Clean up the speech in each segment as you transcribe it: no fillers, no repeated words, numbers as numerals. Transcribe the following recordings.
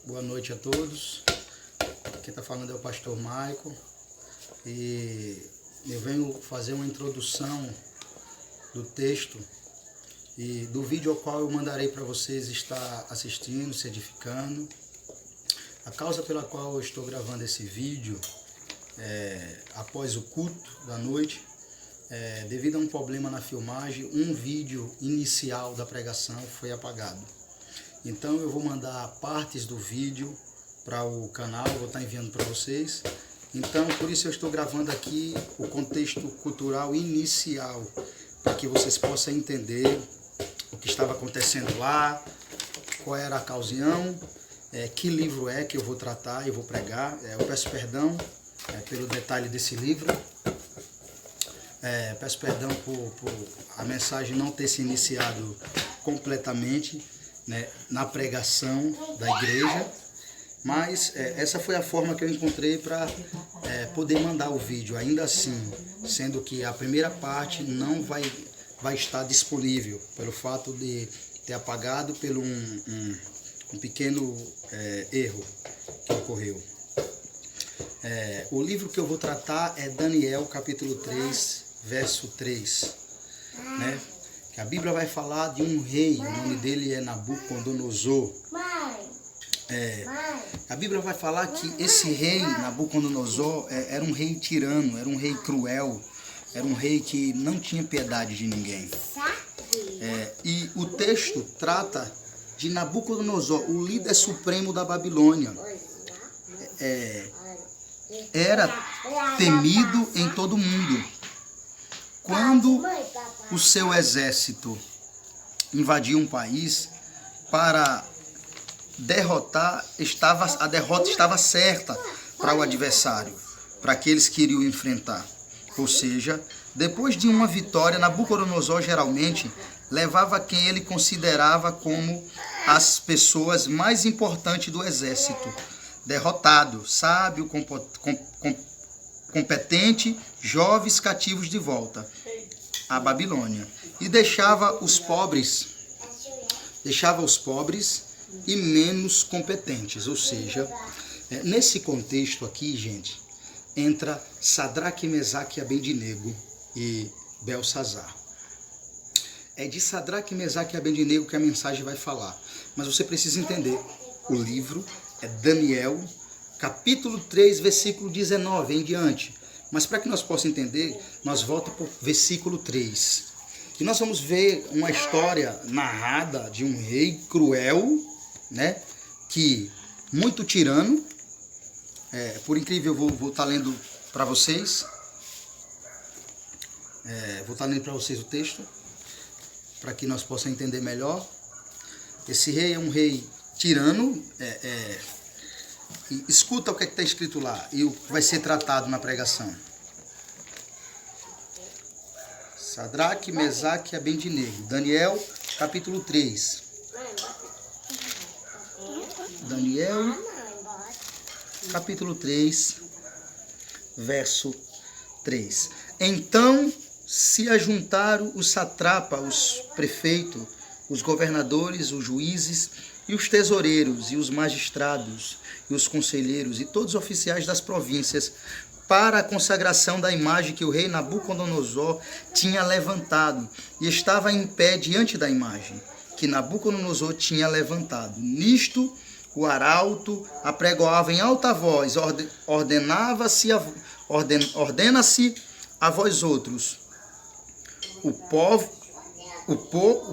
Boa noite a todos. Quem está falando é o pastor Maico e eu venho fazer uma introdução do texto e do vídeo ao qual eu mandarei para vocês estar assistindo, se edificando. A causa pela qual eu estou gravando esse vídeo após o culto da noite, devido a um problema na filmagem, um vídeo inicial da pregação foi apagado. Então eu vou mandar partes do vídeo para o canal, vou estar enviando para vocês. Então por isso eu estou gravando aqui o contexto cultural inicial, para que vocês possam entender o que estava acontecendo lá, qual era a ocasião, que livro é que eu vou tratar, eu vou pregar. Eu peço perdão pelo detalhe desse livro. Peço perdão por a mensagem não ter se iniciado completamente, né, na pregação da igreja, mas essa foi a forma que eu encontrei para poder mandar o vídeo, ainda assim, sendo que a primeira parte não vai estar disponível, pelo fato de ter apagado pelo um pequeno erro que ocorreu. O livro que eu vou tratar é Daniel, capítulo 3, verso 3, né? Que a Bíblia vai falar de um rei, o nome dele é Nabucodonosor. A Bíblia vai falar que esse rei, Nabucodonosor, era um rei tirano, era um rei cruel, era um rei que não tinha piedade de ninguém. E o texto trata de Nabucodonosor, o líder supremo da Babilônia. Era temido em todo o mundo. Quando o seu exército invadiu um país para derrotar, a derrota estava certa para o adversário, para aqueles que iriam enfrentar. Ou seja, depois de uma vitória, Nabucodonosor geralmente levava quem ele considerava como as pessoas mais importantes do exército. Derrotado, sábio, competente, jovens cativos de volta à Babilônia. E deixava os pobres e menos competentes. Ou seja, nesse contexto aqui, gente, entra Sadraque, Mesaque e Abednego e Belsazar. É de Sadraque, Mesaque e Abednego que a mensagem vai falar. Mas você precisa entender, o livro é Daniel, capítulo 3, versículo 19 em diante. Mas para que nós possamos entender, nós voltamos para o versículo 3. E nós vamos ver uma história narrada de um rei cruel, né, que muito tirano. Por incrível, eu vou estar lendo para vocês. Vou estar lendo para vocês o texto, para que nós possamos entender melhor. Esse rei é um rei tirano. E escuta o que está escrito lá e o que vai ser tratado na pregação. Sadraque, Mesaque e Abednego. Daniel, capítulo 3. Daniel, capítulo 3, verso 3. Então se ajuntaram os satrapas, os prefeitos, os governadores, os juízes e os tesoureiros e os magistrados e os conselheiros e todos os oficiais das províncias para a consagração da imagem que o rei Nabucodonosor tinha levantado e estava em pé diante da imagem que Nabucodonosor tinha levantado. Nisto o arauto apregoava em alta voz, ordena-se a vós outros,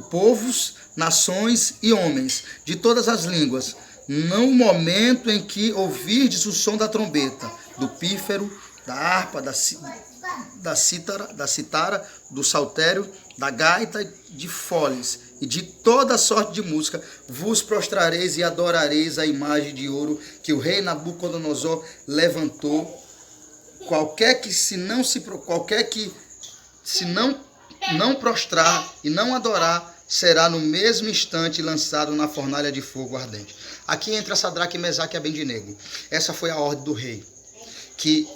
povos, nações e homens de todas as línguas, no momento em que ouvirdes o som da trombeta, do pífaro, da harpa, da cítara, do saltério, da gaita, de foles e de toda sorte de música, vos prostrareis e adorareis a imagem de ouro que o rei Nabucodonosor levantou. Qualquer que se não prostrar e não adorar, será no mesmo instante lançado na fornalha de fogo ardente. Aqui entra Sadraque, Mesaque e Abednego. Essa foi a ordem do rei, que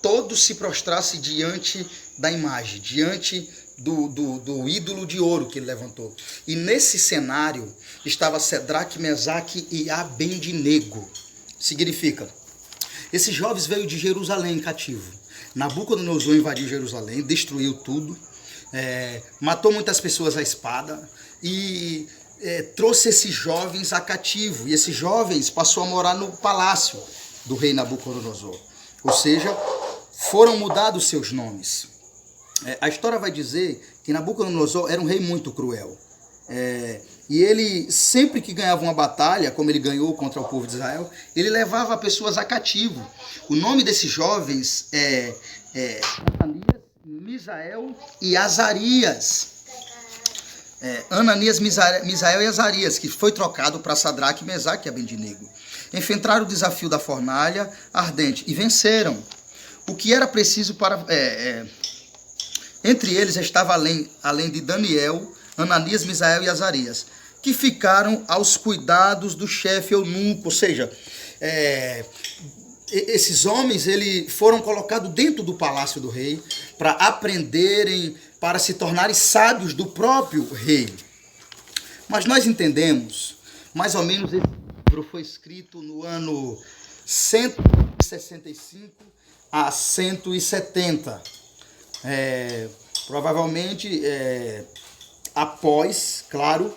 todos se prostrassem diante da imagem, diante do ídolo de ouro que ele levantou. E nesse cenário estava Sadraque, Mesaque e Abednego. Significa, esses jovens veio de Jerusalém cativo. Nabucodonosor invadiu Jerusalém, destruiu tudo, matou muitas pessoas à espada e trouxe esses jovens a cativo. E esses jovens passou a morar no palácio do rei Nabucodonosor. Ou seja, foram mudados seus nomes. A história vai dizer que Nabucodonosor era um rei muito cruel. E ele, sempre que ganhava uma batalha, como ele ganhou contra o povo de Israel, ele levava pessoas a cativo. O nome desses jovens é Ananias, Misael e Azarias. Ananias, Misael e Azarias, que foi trocado para Sadraque, Mesaque e Abednego. Enfrentaram o desafio da fornalha ardente e venceram. O que era preciso para... Entre eles estava além de Daniel, Ananias, Misael e Azarias, que ficaram aos cuidados do chefe eunuco. Ou seja, esses homens foram colocados dentro do palácio do rei para aprenderem, para se tornarem sábios do próprio rei. Mas nós entendemos, mais ou menos, esse livro foi escrito no ano 165 a 170. Provavelmente após, claro,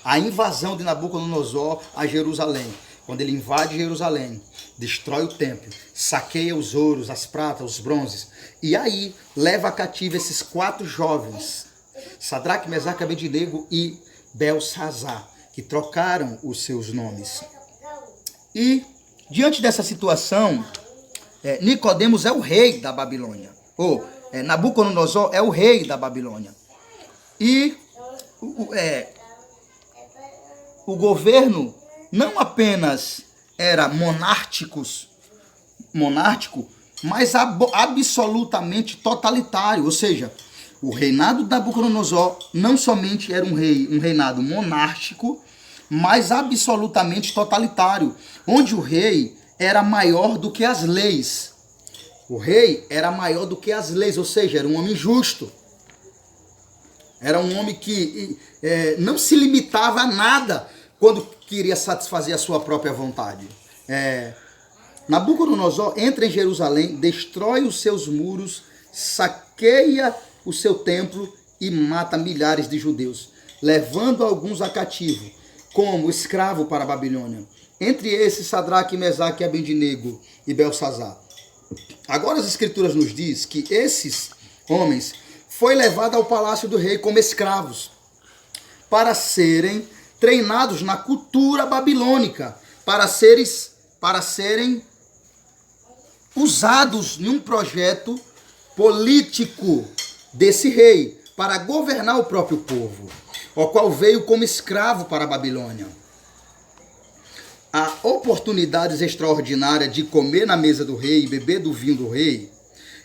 a invasão de Nabucodonosor a Jerusalém. Quando ele invade Jerusalém, destrói o templo, saqueia os ouros, as pratas, os bronzes, e aí leva cativo esses 4 jovens, Sadraque, Mesaque, Abednego e Belsazar, que trocaram os seus nomes. E, diante dessa situação, Nicodemos é o rei da Babilônia. Nabucodonosor é o rei da Babilônia. E o governo não apenas era monárquico, mas absolutamente totalitário. Ou seja, o reinado de Nabucodonosor não somente era um reinado monárquico, mas absolutamente totalitário, onde o rei era maior do que as leis. O rei era maior do que as leis, ou seja, era um homem justo. Era um homem que não se limitava a nada quando queria satisfazer a sua própria vontade. Nabucodonosor entra em Jerusalém, destrói os seus muros, saqueia o seu templo e mata milhares de judeus, levando alguns a cativo, como escravo para a Babilônia. Entre esses, Sadraque, Mesaque, Abednego e Belsazar. Agora as escrituras nos diz que esses homens foi levado ao palácio do rei como escravos, para serem treinados na cultura babilônica, para serem usados em um projeto político desse rei, para governar o próprio povo, o qual veio como escravo para a Babilônia. Há oportunidades extraordinárias de comer na mesa do rei, beber do vinho do rei,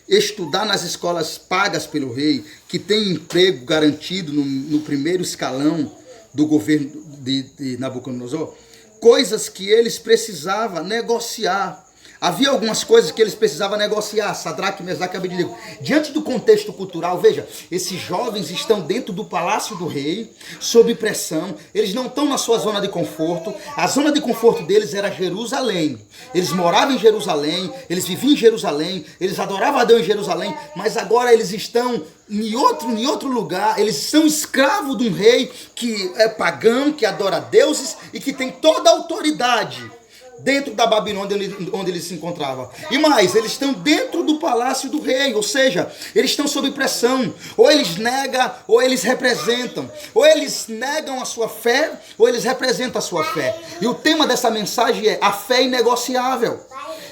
estudar nas escolas pagas pelo rei, que tem emprego garantido no primeiro escalão do governo de Nabucodonosor, coisas que eles precisavam negociar. Havia algumas coisas que eles precisavam negociar, Sadraque, Mesaque e Abednego. Diante do contexto cultural, veja, esses jovens estão dentro do palácio do rei, sob pressão, eles não estão na sua zona de conforto. A zona de conforto deles era Jerusalém. Eles moravam em Jerusalém, eles viviam em Jerusalém, eles adoravam a Deus em Jerusalém, mas agora eles estão em outro lugar, eles são escravos de um rei que é pagão, que adora deuses e que tem toda a autoridade dentro da Babilônia onde ele se encontrava. E mais, eles estão dentro do palácio do rei, ou seja, eles estão sob pressão. Ou eles negam, ou eles representam. Ou eles negam a sua fé, ou eles representam a sua fé. E o tema dessa mensagem é a fé inegociável.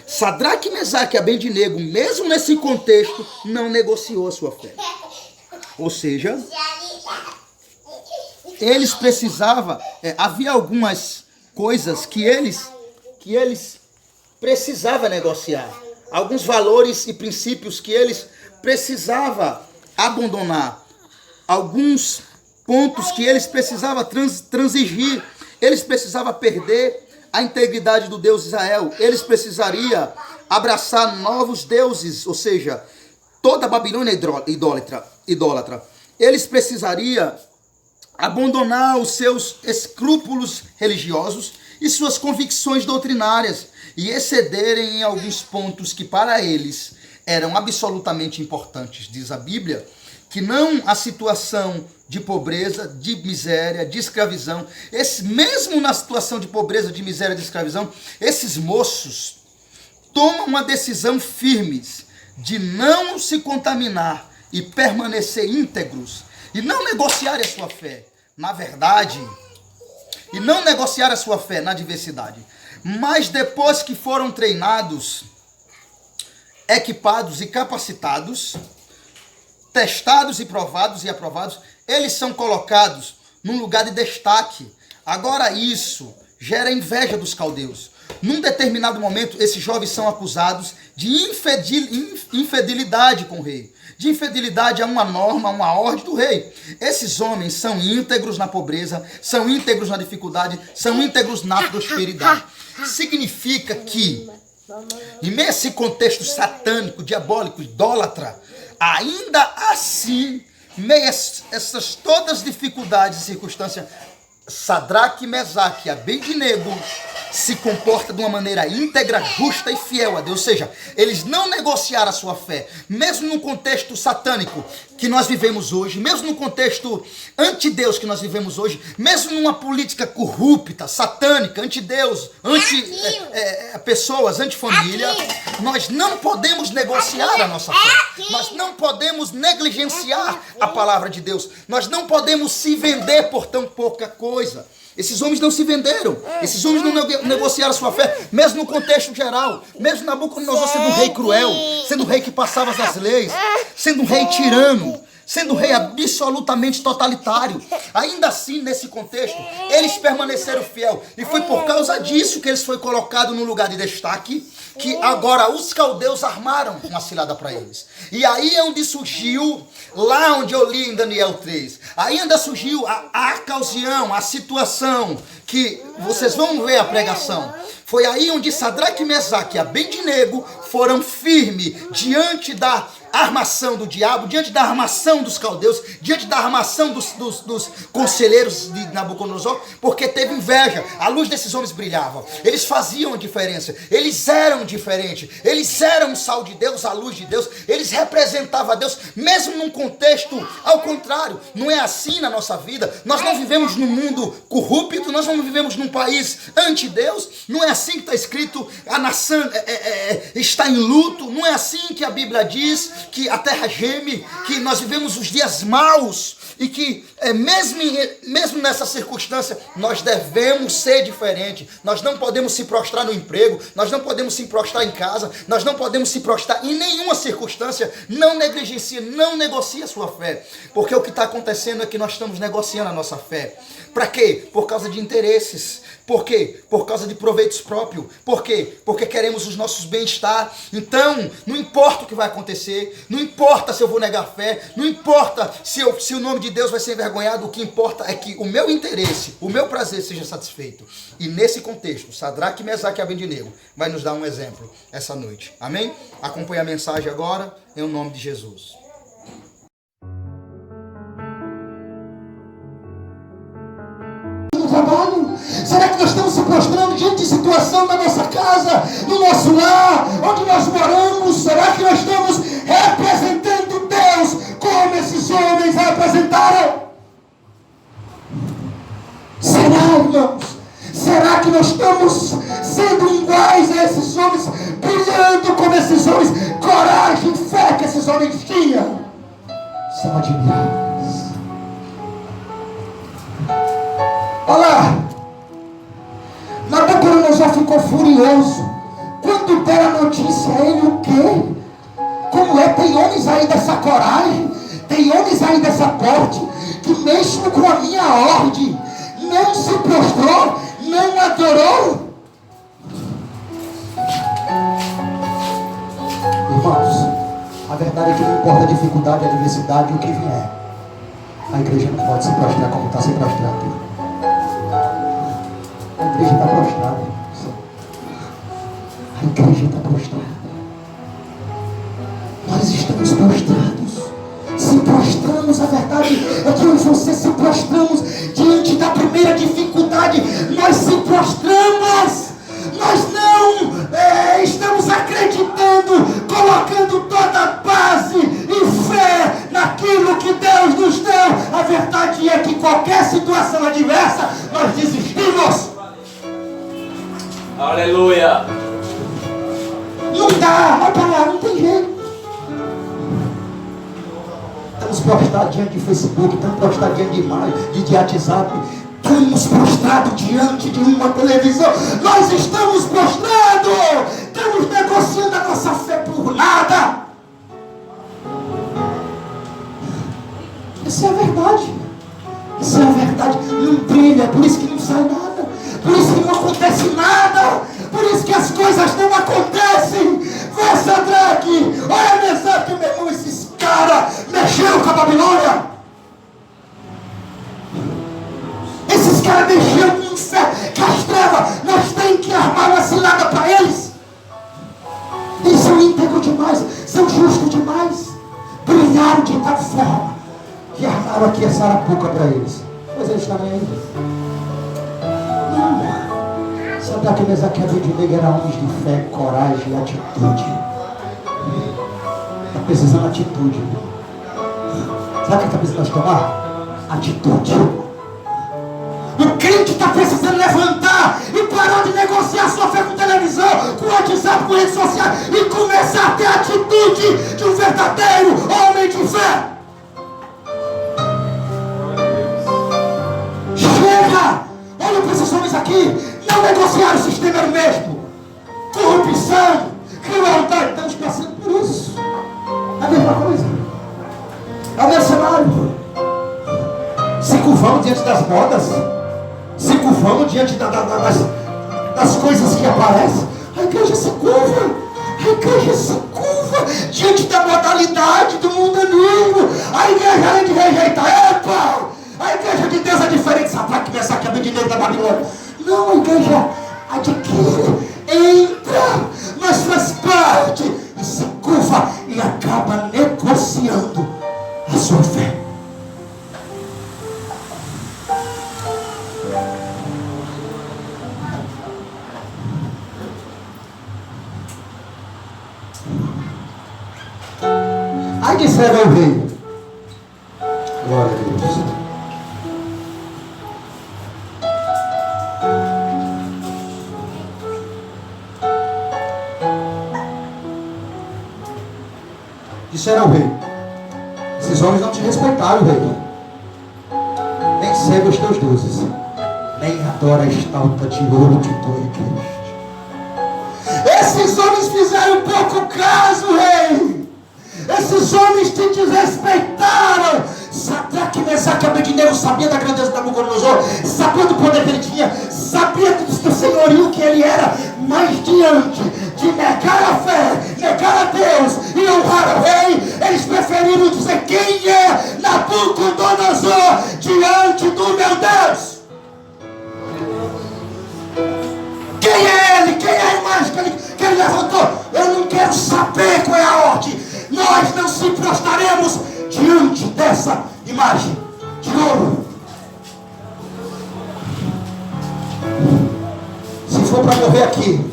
Sadraque, Mesaque e Abednego, mesmo nesse contexto, não negociou a sua fé. Ou seja, eles precisavam, havia algumas coisas que eles precisavam negociar. Alguns valores e princípios que eles precisavam abandonar. Alguns pontos que eles precisavam transigir. Eles precisavam perder a integridade do Deus Israel. Eles precisariam abraçar novos deuses, ou seja, toda a Babilônia é idólatra. idólatra. Eles precisariam abandonar os seus escrúpulos religiosos e suas convicções doutrinárias e excederem em alguns pontos que para eles eram absolutamente importantes. Diz a Bíblia que não a situação de pobreza, de miséria, de escravidão, mesmo na situação de pobreza, de miséria, de escravidão, esses moços tomam uma decisão firme de não se contaminar e permanecer íntegros e não negociar a sua fé, na verdade, e não negociar a sua fé na adversidade. Mas depois que foram treinados, equipados e capacitados, testados e provados e aprovados, eles são colocados num lugar de destaque. Agora isso gera inveja dos caldeus. Num determinado momento, esses jovens são acusados de infidelidade com o rei, de infidelidade a uma norma, a uma ordem do rei. Esses homens são íntegros na pobreza, são íntegros na dificuldade, são íntegros na prosperidade. Significa que, em meio a esse contexto satânico, diabólico, idólatra, ainda assim, meio a essas todas as dificuldades e circunstâncias, Sadraque, Mesaque e Abednego se comporta de uma maneira íntegra, justa e fiel a Deus. Ou seja, eles não negociaram a sua fé, mesmo no contexto satânico que nós vivemos hoje, mesmo no contexto anti-Deus que nós vivemos hoje, mesmo numa política corrupta, satânica, anti-Deus, anti-pessoas, anti-família, nós não podemos negociar a nossa fé. Nós não podemos negligenciar a palavra de Deus. Nós não podemos se vender por tão pouca coisa. Esses homens não se venderam. Esses homens não negociaram a sua fé, mesmo no contexto geral. Mesmo Nabucodonosor sendo um rei cruel, sendo um rei que passava as leis, sendo um rei tirano, sendo um rei absolutamente totalitário. Ainda assim, nesse contexto, eles permaneceram fiel. E foi por causa disso que eles foram colocados num lugar de destaque, que agora os caldeus armaram uma cilada para eles. E aí é onde surgiu, lá onde eu li em Daniel 3, aí ainda surgiu a ocasião, a situação, que vocês vão ver a pregação. Foi aí onde Sadraque, Mesaque e Abednego foram firmes diante da armação do diabo, diante da armação dos caldeus, diante da armação dos conselheiros de Nabucodonosor, porque teve inveja. A luz desses homens brilhava. Eles faziam a diferença. Eles eram diferentes. Eles eram o sal de Deus, a luz de Deus. Eles representavam a Deus, mesmo num contexto ao contrário. Não é assim na nossa vida. Nós não vivemos num mundo corrupto, nós não vivemos num país anti-Deus. Não é assim que está escrito, a nação está em luto. Não é assim que a Bíblia diz que a terra geme, que nós vivemos os dias maus e que mesmo nessa circunstância nós devemos ser diferentes. Nós não podemos se prostrar no emprego, nós não podemos se prostrar em casa, nós não podemos se prostrar em nenhuma circunstância. Não negligencie, não negocie a sua fé, porque o que está acontecendo é que nós estamos negociando a nossa fé. Para quê? Por causa de interesses. Por quê? Por causa de proveitos próprios. Por quê? Porque queremos os nossos bem-estar. Então, não importa o que vai acontecer, não importa se eu vou negar fé, não importa se o nome de Deus vai ser envergonhado, o que importa é que o meu interesse, o meu prazer seja satisfeito. E nesse contexto, Sadraque, Mesaque e Abednego vai nos dar um exemplo essa noite. Amém? Acompanhe a mensagem agora, em nome de Jesus. Trabalho? Será que nós estamos se prostrando diante de situação na nossa casa, no nosso lar, onde nós moramos? Será que nós estamos representando Deus como esses homens representaram? Será, irmãos? Será que nós estamos sendo iguais a esses homens, brilhando como esses homens, coragem e fé que esses homens tinham? São admiráveis. Olha, Nabucodonosor ficou furioso quando deram a notícia a ele. O quê? Como é? Tem homens aí dessa coragem, tem homens aí dessa porte, que mesmo com a minha ordem não se prostrou, não adorou. Irmãos, a verdade é que não importa a dificuldade, a adversidade, o que vier, a igreja não pode se prostrar como está se prostrando. A igreja está prostrada. A igreja está prostrada. Nós estamos prostrados. Se prostrando. Aleluia. Não dá, vai para lá, não tem jeito. Estamos prostrados diante de Facebook, estamos prostrados diante de imagem, de WhatsApp. Estamos prostrados diante de uma televisão. Nós estamos prostrados. Estamos negociando a nossa fé por nada. Isso é a verdade. Isso é a verdade. Não brilha, por isso que não sai nada. Por isso que não acontece nada. Por isso que as coisas não acontecem. Vê Sadraque, olha Mesaque, meu irmão, esses caras mexeram com a Babilônia. Esses caras mexeram com o inferno, com as trevas. Nós temos que armar uma cilada para eles. Eles são íntegros demais, são justos demais. Brilharam de tal forma que armaram aqui essa arapuca para eles. Mas eles também aí. Não. Sadraque, Mesaque e Abednego eram homens de fé, coragem e atitude. Está precisando de atitude. Sabe o que está precisando tomar? Atitude. O crente está precisando levantar e parar de negociar sua fé com televisão, com WhatsApp, com redes sociais e começar a ter a atitude de um verdadeiro homem de fé. Chega! Olha para esses homens aqui. Não negociaram, o sistema era o mesmo. Corrupção, crueldade. Estamos passando por isso. É a mesma coisa. É o mesmo cenário. Se curvamos diante das modas. Se curvamos diante das coisas que aparecem. A igreja se curva. A igreja se curva diante da modalidade do mundanismo. A igreja, além de rejeitar, epa! A igreja de Deus é diferente. Sadraque, Mesaque e Abednego da Babilônia. Não, a igreja adquire, entra, mas faz parte e se curva e acaba negociando a sua fé. Aí disseram ao rei, glória a Deus. Disseram ao rei, esses homens não te respeitaram, rei. Nem segue os teus deuses, nem adora a estátua de ouro que tu ergueste. Esses homens fizeram pouco caso, rei. Esses homens te desrespeitaram. Sadraque, Mesaque e Abednego sabia da grandeza da Nabucodonosor, sabia do poder que ele tinha, sabia do senhorio que ele era, mas diante de negar a fé, negar a Deus e honrar o rei, eles preferiram dizer: quem é Nabucodonosor diante do meu Deus? Quem é ele? Quem é a imagem que ele levantou? Eu não quero saber qual é a ordem. Nós não se prostraremos diante dessa imagem de ouro. Se for para morrer aqui,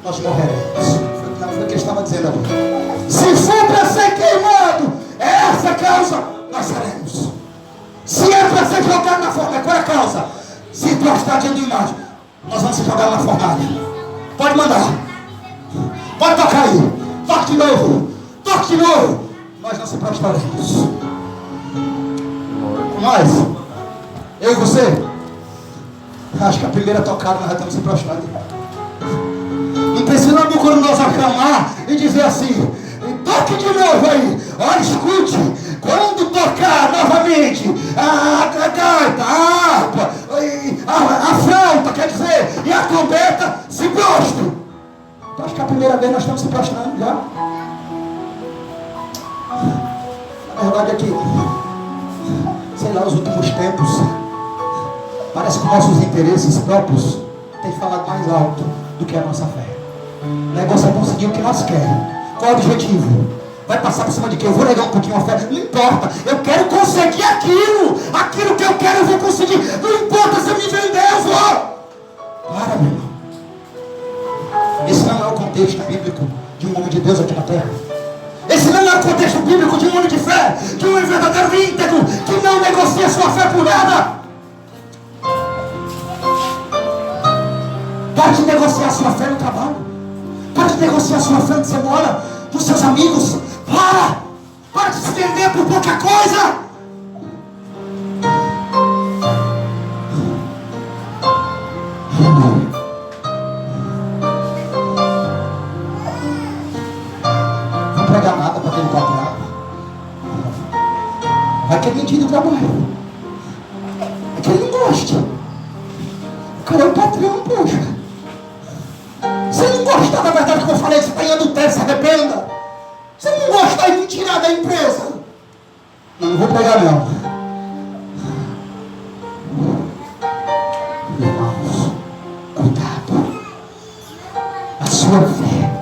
nós morreremos. Não foi o que ele estava dizendo ali. Se for para ser queimado, é essa a causa, nós seremos. Se é para ser jogado na fornalha, qual é a causa? Se prostrar diante da imagem, nós vamos ser jogados na fornalha. Pode mandar. Pode tocar aí. Toque de novo. Toque de novo. Nós não se prostraremos. Nós, eu e você, acho que a primeira tocada nós já estamos se prostrando. Não precisa Nabucodonosor clamar e dizer assim: toque de novo aí. Olha, escute. Quando tocar novamente a gaita, a harpa, a flauta, quer dizer, e a trombeta, se prostre. Então acho que a primeira vez nós estamos se prostrando já. Na verdade é que, sei lá, os últimos tempos, parece que nossos interesses próprios têm falado mais alto do que a nossa fé. O negócio é conseguir o que nós queremos. Qual é o objetivo? Vai passar por cima de quê? Eu vou negar um pouquinho a fé. Não importa. Eu quero conseguir aquilo. Aquilo que eu quero eu vou conseguir. Não importa se eu me vender, eu vou. Para, meu irmão. Esse não é o contexto bíblico de um homem de Deus aqui na terra. Esse não é o contexto bíblico de um homem de fé, de um verdadeiro íntegro, que não negocia sua fé por nada. Para de negociar sua fé no trabalho. Para de negociar sua fé onde você mora, com seus amigos. Para de se vender por pouca coisa. Não pregar nada para aquele patrão. Vai que é mentira do trabalho. É que ele não gosta. O cara é o patrão, poxa. Se ele não gostar da verdade que eu falei, você está em adultério, se arrependa. Se ele não gostar e me tirar da empresa, eu não vou pegar não. Irmãos, cuidado. A sua fé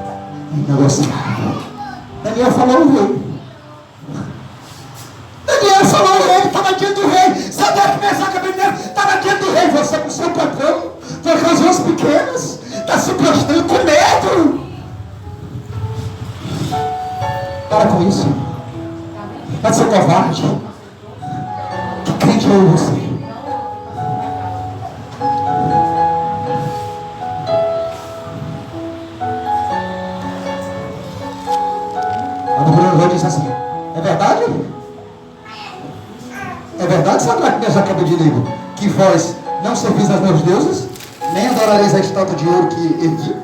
é negociável. Daniel falou o rei. Daniel falou o rei, estava diante do rei. Sadraque, Mesaque e Abednego estava diante do rei. Você com seu patrão, por razões pequenas, está se prostrando com medo. Para com isso. Vai ser covarde. Que crente é você? A do Bruno diz assim: é verdade? É verdade, Sadraque, Mesaque e Abednego, que vós não servis aos meus deuses, nem adorareis a estátua de ouro que ergui?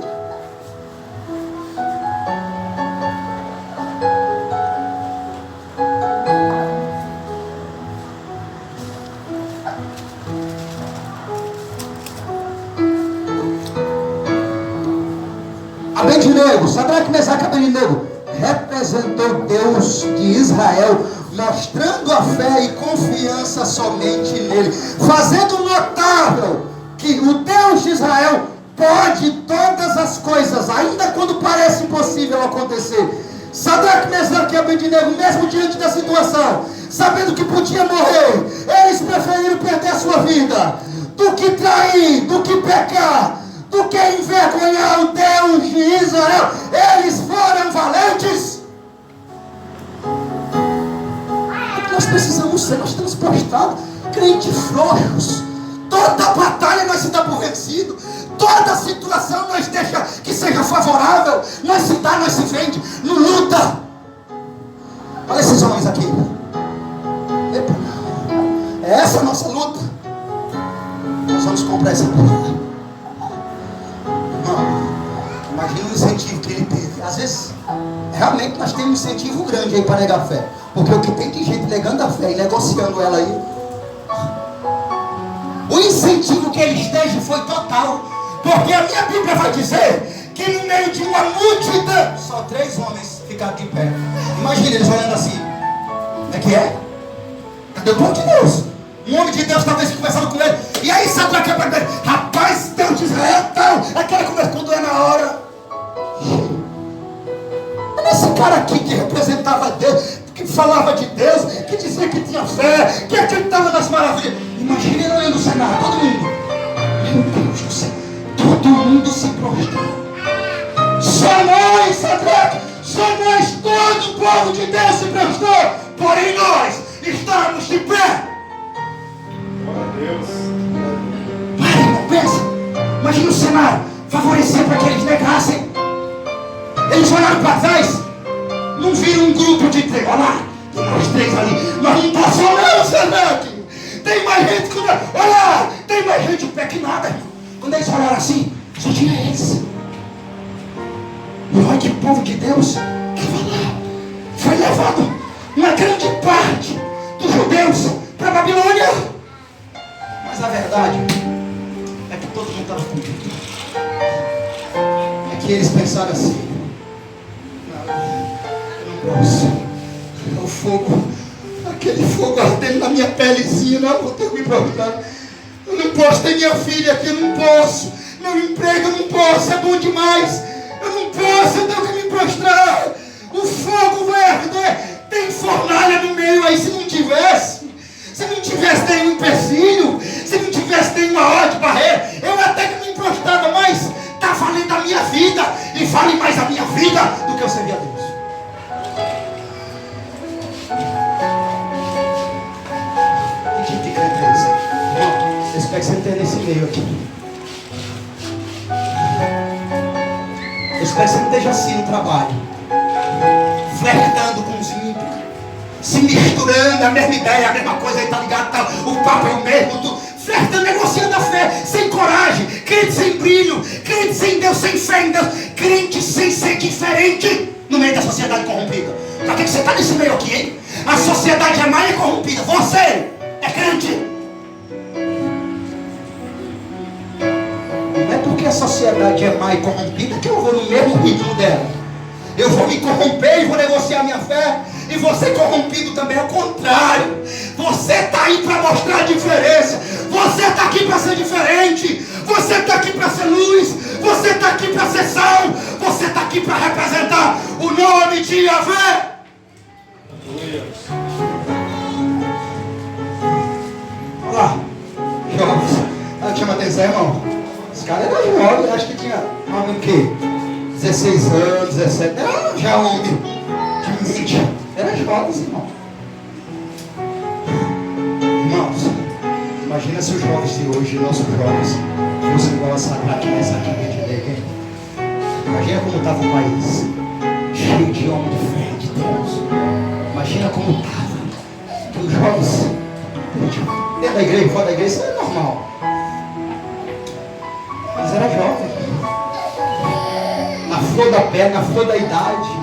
Abednego, Sadraque, Mesaque e Abednego representou Deus de Israel, mostrando a fé e confiança somente nele, fazendo notável que o Deus de Israel pode todas as coisas, ainda quando parece impossível acontecer. Sadraque, Mesaque e Abednego, mesmo diante da situação, sabendo que podia morrer, eles preferiram perder a sua vida do que trair, do que pecar, do que envergonhar o Deus de Israel. Eles foram valentes. Nós precisamos ser, nós estamos prostrados, crentes frouxos. Toda batalha nós se dá por vencido. Toda situação nós deixa que seja favorável. Nós se dá, nós se vende, não luta. Olha esses homens aqui. Epa, é essa a nossa luta. Nós vamos comprar essa porra. Imagina o incentivo que ele teve. Às vezes, realmente nós temos um incentivo grande aí para negar a fé. Porque o que tem de gente negando a fé e negociando ela aí, o incentivo que eles teve foi total. Porque a minha Bíblia vai dizer que no meio de uma multidão, só 3 homens ficaram de pé. Imagina eles olhando assim. Como é que é? Cadê o povo de Deus? Um homem de Deus talvez conversando com ele. E aí Sadraque, rapaz, Deus de Israel, tal. Aquela conversa quando é na hora. Esse cara aqui que representava Deus, que falava de Deus, que dizia que tinha fé, que acreditava nas maravilhas. Imagina ele olhando o cenário, todo mundo. Meu Deus do céu, todo mundo se prostrou. Só nós, Sadraque, só nós, todo o povo de Deus se prostrou. Porém nós estamos de pé. Glória a Deus. Para, irmão, pensa. Imagina o cenário, favorecer para que eles negassem. Eles olharam para trás, não viram um grupo de 3. Olha lá, tem nós 3 ali. Nós não está só não, Sadraque. Tem mais gente que... Olha lá, tem mais gente de pé que nada, irmão. Quando eles olharam assim, só tinha eles. E olha que povo de Deus estava lá. Foi levado uma grande parte dos judeus para a Babilônia. Mas a verdade é que todo mundo estava com medo. É que eles pensaram assim: eu não posso. O fogo, aquele fogo ardendo na minha pelezinha, não vou ter que me importar. Eu não posso ter minha filha aqui, eu não posso. Meu emprego, eu não posso, é bom demais. Eu não posso, eu tenho que me prostrar. O fogo vai arder. Tem fornalha no meio aí, se não tivesse nenhum empecilho, se não tivesse nenhuma hora de barreira, eu até que me prostrava, mas está valendo a minha vida, e vale mais a minha vida do que eu servir a Deus. Que tipo de crente é esse? Não, eu espero que você tenha nesse meio aqui. espero que você não esteja assim no trabalho, flertando com os ímpios, se misturando, a mesma ideia, a mesma coisa, aí tá ligado, tá, o papo é o mesmo, flertando, negociando a fé, sem coragem, crente sem brilho, crente sem Deus, sem fé em Deus, crente sem ser diferente no meio da sociedade corrompida. Pra que você está nesse meio aqui, hein? A sociedade é má e corrompida, você é crente. Não é porque a sociedade é má e corrompida que eu vou no mesmo ritmo dela. Eu vou me corromper e vou negociar minha fé. E você corrompido também, ao contrário. Você está aí para mostrar a diferença. Você está aqui para ser diferente. Você está aqui para ser luz. Você está aqui para ser sal. Você está aqui para representar o nome de Yahvé. Olha lá, jovens. Ela chama atenção, irmão. Esse cara era jovem, acho que tinha homem o quê? 16 anos, 17. Era já homem de mente. Era jovens, irmão. Irmãos, imagina se os jovens de hoje, nossos jovens, fossem igual a Sadraque, Mesaque e Abednego, hein? Imagina como estava o país, cheio de homem de fé, de Deus. Imagina como estava. Que os jovens, dentro da igreja, fora da igreja, isso é normal. Mas era jovem. Na flor da pele, na flor da idade.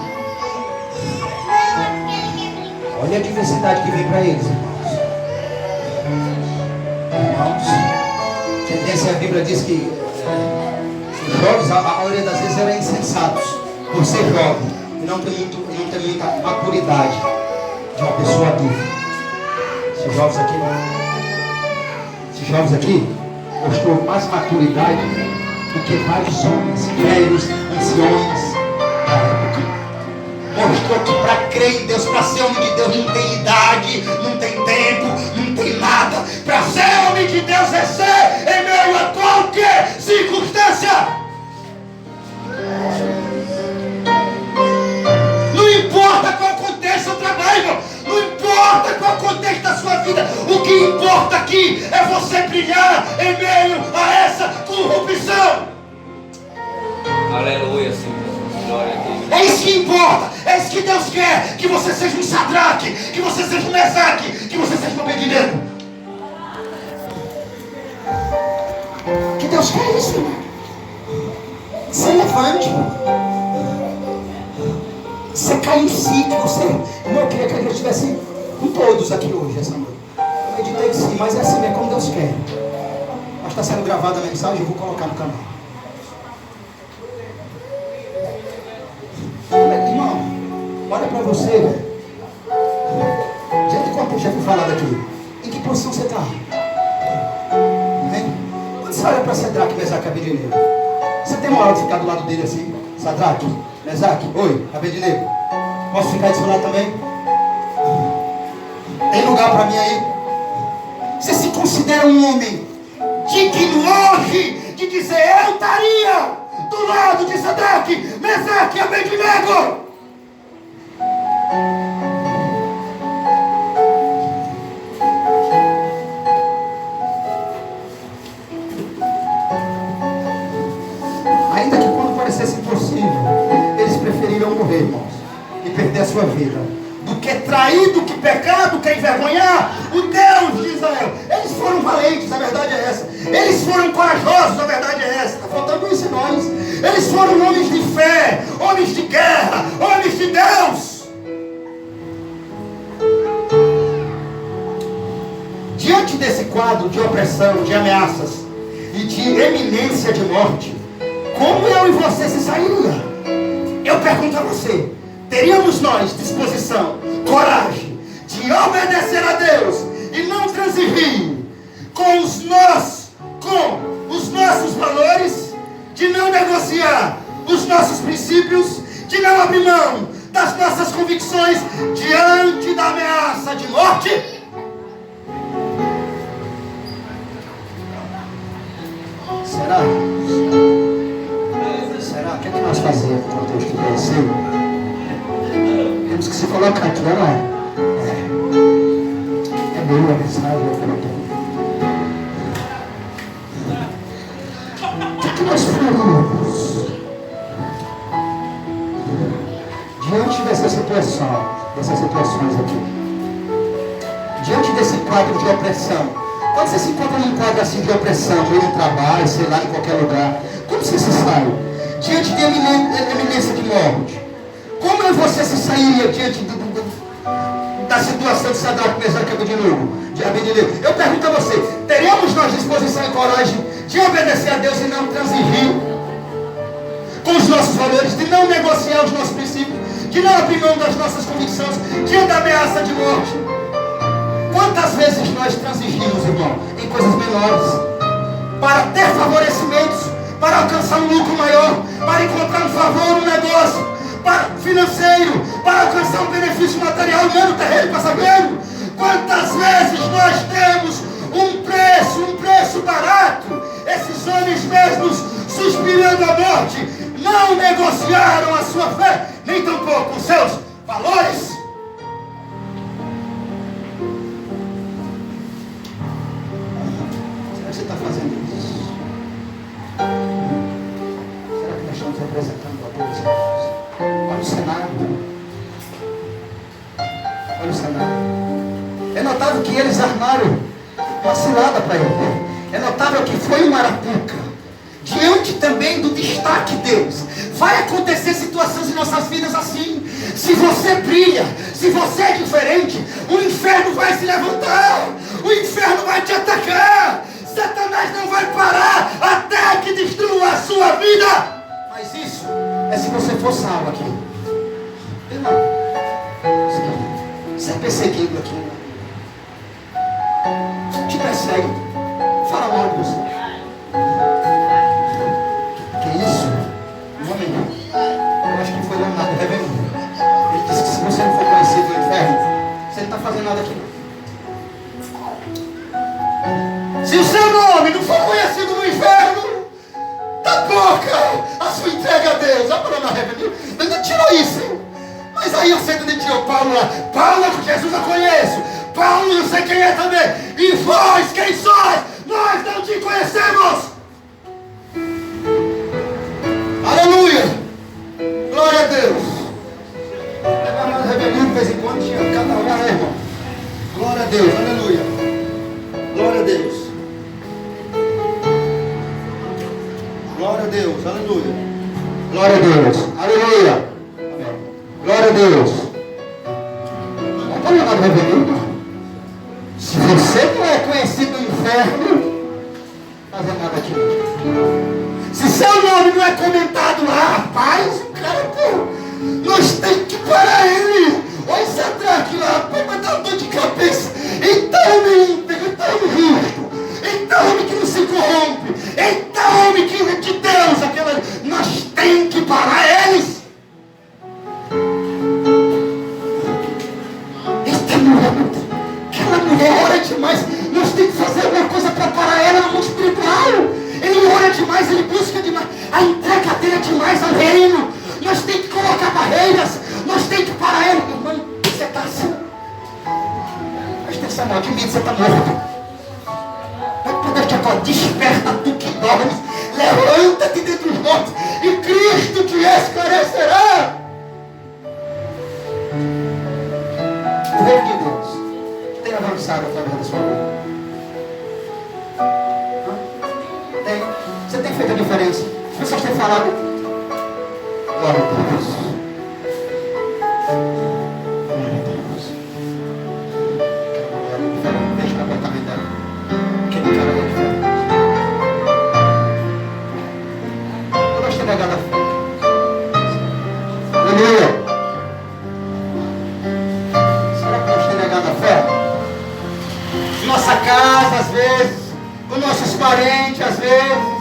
Olha a diversidade que vem para eles, irmãos. Irmãos, tendência, a Bíblia diz que os jovens, a maioria das vezes, eram insensatos por ser jovem e não tem muita maturidade de uma pessoa adulta. Esses jovens aqui mostrou mais maturidade do que vários homens, velhos, anciões da época. Mostrou que para crer em Deus, para ser homem de Deus, não tem idade, não tem tempo, não tem nada. Para ser homem de Deus é ser em meio a qualquer circunstância. Não importa qual contexto o trabalho, não importa qual contexto da sua vida, o que importa aqui é você brilhar em meio a essa corrupção. Aleluia, Senhor. Glória a Deus. É isso que importa, é isso que Deus quer, que você seja um Sadraque, que você seja um Mesaque, que você seja um Abednego. Que Deus quer isso, irmão. Você levante, você cai em si, que você... Irmão, eu queria que a gente estivesse com todos aqui hoje, essa noite. Eu meditei sim, mas é assim mesmo, como Deus quer. Mas está sendo gravada a mensagem, eu vou colocar no canal. Irmão, olha para você, velho. Diante de quanto já foi falado aqui, em que posição você está? Quando você olha para Sadraque, Mesaque e Abednego, você tem moral de ficar do lado dele assim? Sadraque, Mesaque, oi, Abednego, posso ficar desse lado também? Tem lugar para mim aí? Você se considera um homem digno hoje de dizer: eu estaria do lado de Sadraque, Mesaque e Abednego? Ainda que quando parecesse impossível, eles preferiram morrer, irmãos, e perder a sua vida, do que trair, do que pecar, do que envergonhar o Deus de Israel. Eles foram valentes, a verdade é essa. Eles foram corajosos, a verdade é essa. Está faltando isso em nós. Eles foram homens de fé, homens de guerra, homens de Deus. Diante desse quadro de opressão, de ameaças e de eminência de morte, como eu e você se sairia? Eu pergunto a você: teríamos nós disposição, coragem de obedecer a Deus e não transigir com os nossos valores, de não negociar os nossos princípios, de não abrir mão das nossas convicções diante da ameaça de morte? Será? Será? O que é que nós fazemos no contexto desse? Temos que se colocar aqui, não é? É boa a mensagem, eu coloquei. O que nós faríamos? dessas situações aqui. Diante desse quadro de opressão, quando você se encontra num quadro assim de opressão, no trabalho, sei lá, em qualquer lugar, como você se sai? Diante de eminência de morte, como você se sairia diante da situação de Sadraque, Mesaque e Abednego? Eu pergunto a você, teremos nós disposição e coragem de obedecer a Deus e não transigir com os nossos valores, de não negociar os nossos princípios, de não abrir mão das nossas convicções diante da ameaça de morte? Quantas vezes nós transigimos, irmão, em coisas menores, para ter favorecimentos, para alcançar um lucro maior, para encontrar um favor, um negócio, para financeiro, para alcançar um benefício material, humano, terreno, passageiro? Quantas vezes nós temos um preço barato? Esses homens mesmos, suspirando a morte, não negociaram a sua fé, nem tampouco os seus valores. Será que você está fazendo isso? Será que nós estamos representando a Deus, irmãos? Olha o cenário. Olha o cenário. É notável que eles armaram uma cilada para ele. É notável que foi uma arapuca. Diante também do destaque de Deus, vai acontecer situações em nossas vidas assim. Se você brilha, se você é diferente, o inferno vai se levantar, o inferno vai te atacar, Satanás não vai parar até que destrua a sua vida. Mas isso é se você for salvo aqui. Irmão, você é perseguido aqui, te persegue, fala mal de você. Eu acho que foi Leonardo Reverendo. Ele disse que se você não for conhecido no inferno, você não está fazendo nada aqui. Se o seu nome não for conhecido no inferno, tá pouca a sua entrega a Deus. A Leonardo Reverendo, ele não tirou isso, hein? Mas aí eu sei que ele tirou Paulo lá. Paulo, Jesus eu conheço. Paulo eu sei quem é também. E vós, quem sois? Nós não te conhecemos. Aleluia! Glória a Deus! Leonardo Reverendo de vez em quando tinha cada um, né, irmão? Glória a Deus, aleluia! Glória a Deus! Glória a Deus, aleluia! Glória a Deus, aleluia! Glória a Deus! Não está Leonardo Reverendo? Se você não é conhecido no inferno, fazer nada aqui. Se seu nome não é comentado lá, rapaz, o cara, pô, nós temos que parar ele. Olha esse Sadraque lá, rapaz, vai dar uma dor de cabeça. Eita homem íntegro, eita homem justo, eita homem que não se corrompe, eita homem que é de Deus, aquela, nós temos que parar eles. Eita mulher, aquela mulher ora demais, nós temos que fazer alguma coisa para parar ela no mundo espiritual. Ele ora demais, ele busca demais, a entrega dele é demais ao reino. Nós temos que colocar barreiras, nós temos que parar ele. Irmão, você está assim. Presta atenção, não, de medo você está morto. Vai poder te acordar, desperta tu que dormes, levanta-te dentre os mortos e Cristo te esclarecerá. O reino de Deus tem avançado através da sua vida. Você tem feito a diferença. As pessoas têm falado. Glória a Deus. Glória a Deus. Aquela mulher é diferente. Deixa o comportamento dela. Aquele cara é diferente. Eu gosto de negar da fé. Aleluia. Será que nós temos negado a fé? Nossa casa, às vezes. Os nossos parentes, às vezes.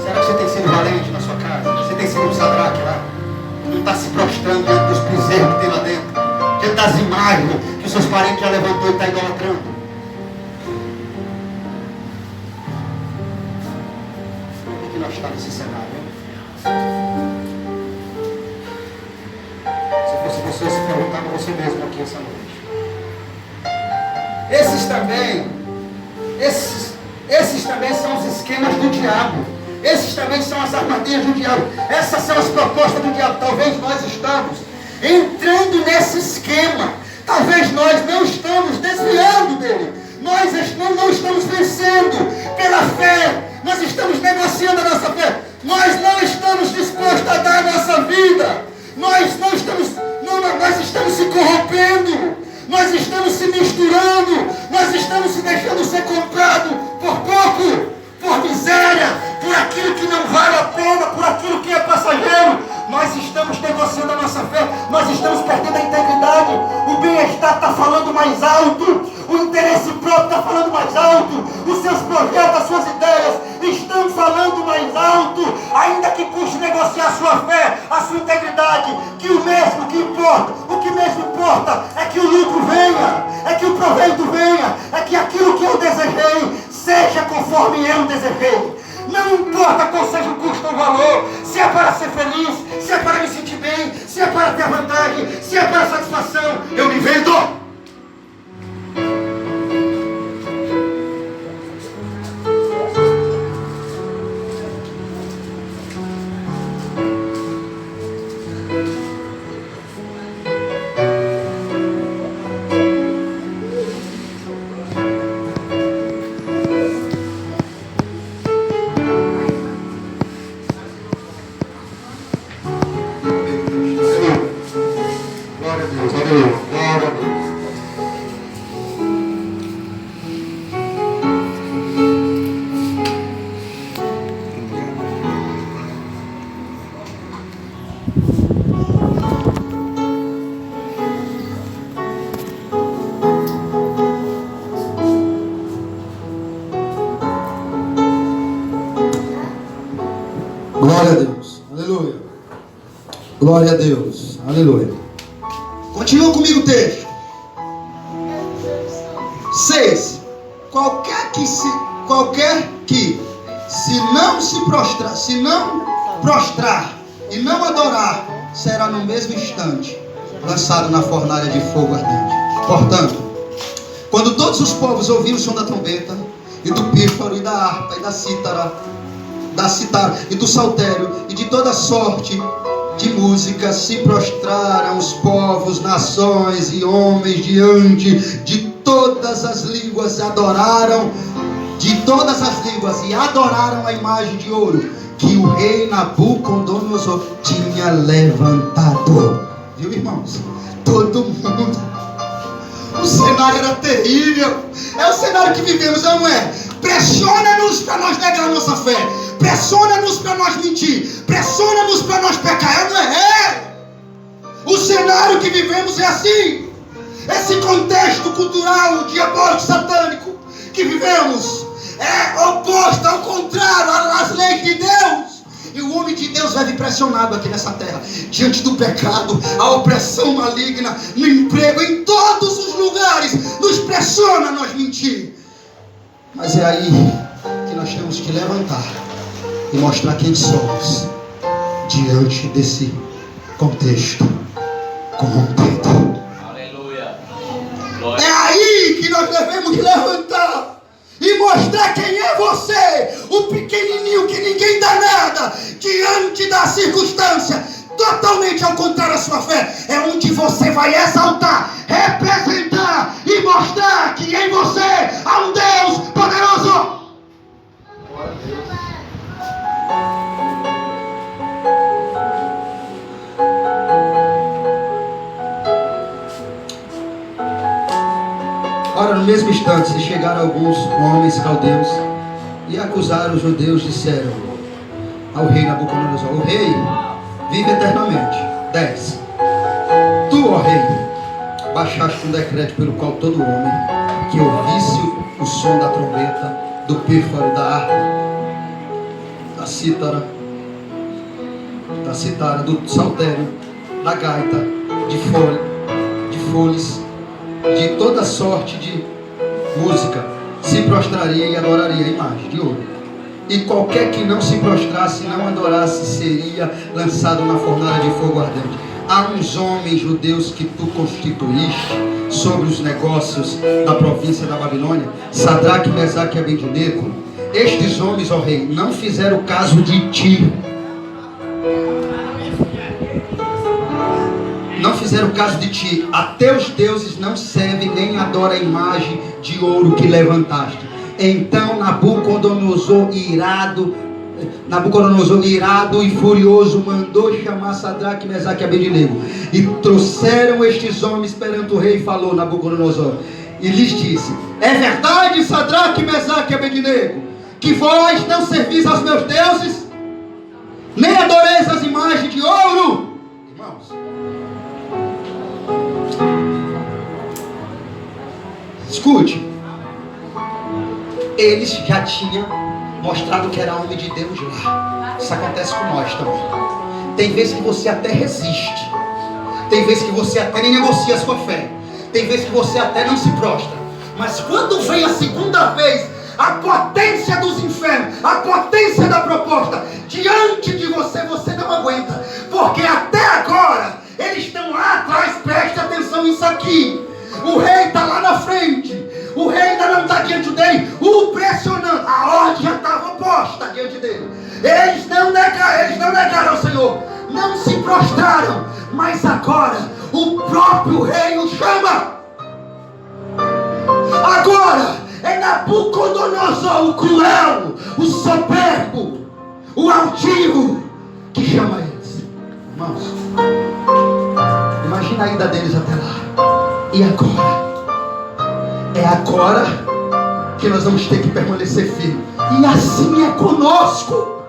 Será que você tem sido valente na sua casa? Você tem sido um Sadraque lá? Não está se prostrando diante dos bezerros que tem lá dentro? Diante das imagens que os seus parentes já levantou e está idolatrando? Por que nós estamos nesse cenário, hein? Se fosse você se perguntar para você mesmo aqui essa noite. Esses também são os esquemas do diabo Esses também são as armadilhas do diabo. Essas são as propostas do diabo. Talvez nós estamos entrando nesse esquema. Talvez nós não estamos desviando dele. Nós não estamos vencendo pela fé. Nós estamos negociando a nossa fé. Nós não estamos dispostos a dar a nossa vida. Nós estamos se corrompendo. Nós estamos se misturando. Nós estamos se deixando ser comprado por pouco, por miséria, por aquilo que não vale a pena, por aquilo que é passageiro. Nós estamos negociando a nossa fé. Nós estamos perdendo a integridade. O bem-estar está falando mais alto. O interesse próprio está falando mais alto. Os seus projetos, as suas ideias estão falando mais alto. Ainda que custe negociar a sua fé, a sua integridade. Que o que importa é que o lucro venha, é que o proveito venha, é que aquilo que eu desejei seja conforme eu desejei. Não importa qual seja o custo ou o valor, se é para ser feliz, se é para me sentir bem, se é para ter vantagem, se é para satisfação, eu me vendo. Glória a Deus, aleluia. Glória a Deus, aleluia. Continua comigo o texto. 6. Qualquer que se não prostrar e não adorar, será no mesmo instante lançado na fornalha de fogo ardente. Portanto, quando todos os povos ouviram o som da trombeta e do pífaro e da harpa e da cítara e do saltério e de toda sorte de música, se prostraram os povos, nações e homens diante de todas as línguas, adoraram a imagem de ouro que o rei Nabucodonosor tinha levantado. Viu, irmãos? Todo mundo. O cenário era terrível. É o cenário que vivemos, não é? Pressiona-nos para nós negar a nossa fé. Pressiona-nos para nós mentir. Pressiona-nos para nós pecar. Não é? O cenário que vivemos é assim. Esse contexto cultural, diabólico, satânico que vivemos é oposto, ao contrário, às leis de Deus. E o homem de Deus vive pressionado aqui nessa terra, diante do pecado, a opressão maligna, no emprego, em todos os lugares, nos pressiona a nós mentir. Mas é aí que nós temos que levantar e mostrar quem somos diante desse contexto corrompido. Aleluia. É aí que nós devemos levantar e mostrar quem é você, o pequenininho que ninguém dá nada, diante da circunstância, totalmente ao contrário da sua fé. É onde você vai exaltar, representar e mostrar que em você há um Deus poderoso. Ora, no mesmo instante, se chegaram alguns homens caldeus e acusaram os judeus, disseram ao rei Nabucodonosor: o rei vive eternamente. 10. Tu, ó rei, baixaste um decreto pelo qual todo homem que ouvisse o som da trombeta, do pífaro, da harpa, da cítara, do saltério, da gaita, de folhas, de toda sorte de música, se prostraria e adoraria a imagem de ouro. E qualquer que não se prostrasse e não adorasse seria lançado na fornalha de fogo ardente. Há uns homens judeus que tu constituíste sobre os negócios da província da Babilônia, Sadraque, Mesaque e Abednego. Estes homens, ó rei, não fizeram caso de ti. Não fizeram caso de ti. A teus deuses não servem nem adoram a imagem de ouro que levantaste. Então Nabucodonosor irado e furioso mandou chamar Sadraque, Mesaque e Abednego. E trouxeram estes homens perante o rei. E falou Nabucodonosor e lhes disse: é verdade, Sadraque, Mesaque e Abednego, que vós não servis aos meus deuses, nem adoreis as imagens de ouro? Irmãos, escute. Eles já tinham mostrado que era homem de Deus lá. Isso acontece com nós também. Tem vezes que você até resiste. Tem vezes que você até nem negocia a sua fé. Tem vezes que você até não se prostra. Mas quando vem a segunda vez, a potência dos infernos, a potência da proposta diante de você, você não aguenta. Porque até agora eles estão lá atrás. Preste atenção nisso aqui. O rei está lá na frente. O rei ainda não está diante dele, o pressionando. A ordem já estava posta diante dele. Eles não negaram ao Senhor, não se prostraram. Mas agora o próprio rei o chama. Agora é Nabucodonosor, o cruel, o soberbo, o altivo, que chama eles. Irmãos, imagina a ida deles até lá. E agora? É agora que nós vamos ter que permanecer firmes. E assim é conosco.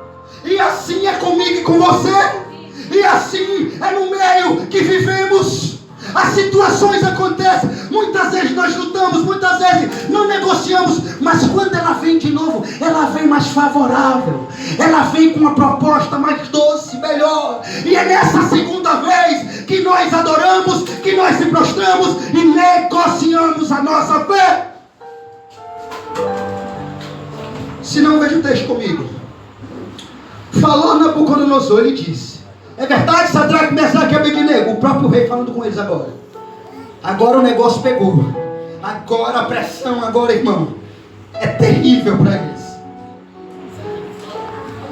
E assim é comigo e com você. E assim é no meio que vivemos. As situações acontecem. Muitas vezes nós lutamos, muitas vezes não negociamos. Mas quando ela vem de novo, ela vem mais favorável. Ela vem com uma proposta mais doce, melhor. E é nessa segunda vez que nós adoramos, que nós se prostramos e negociamos a nossa fé. Se não, veja o texto comigo. Falou Nabucodonosor, ele disse: é verdade, Sadraque, Mesaque e Abednego. O próprio rei falando com eles agora. Agora o negócio pegou. Agora a pressão, agora, irmão, é terrível para eles.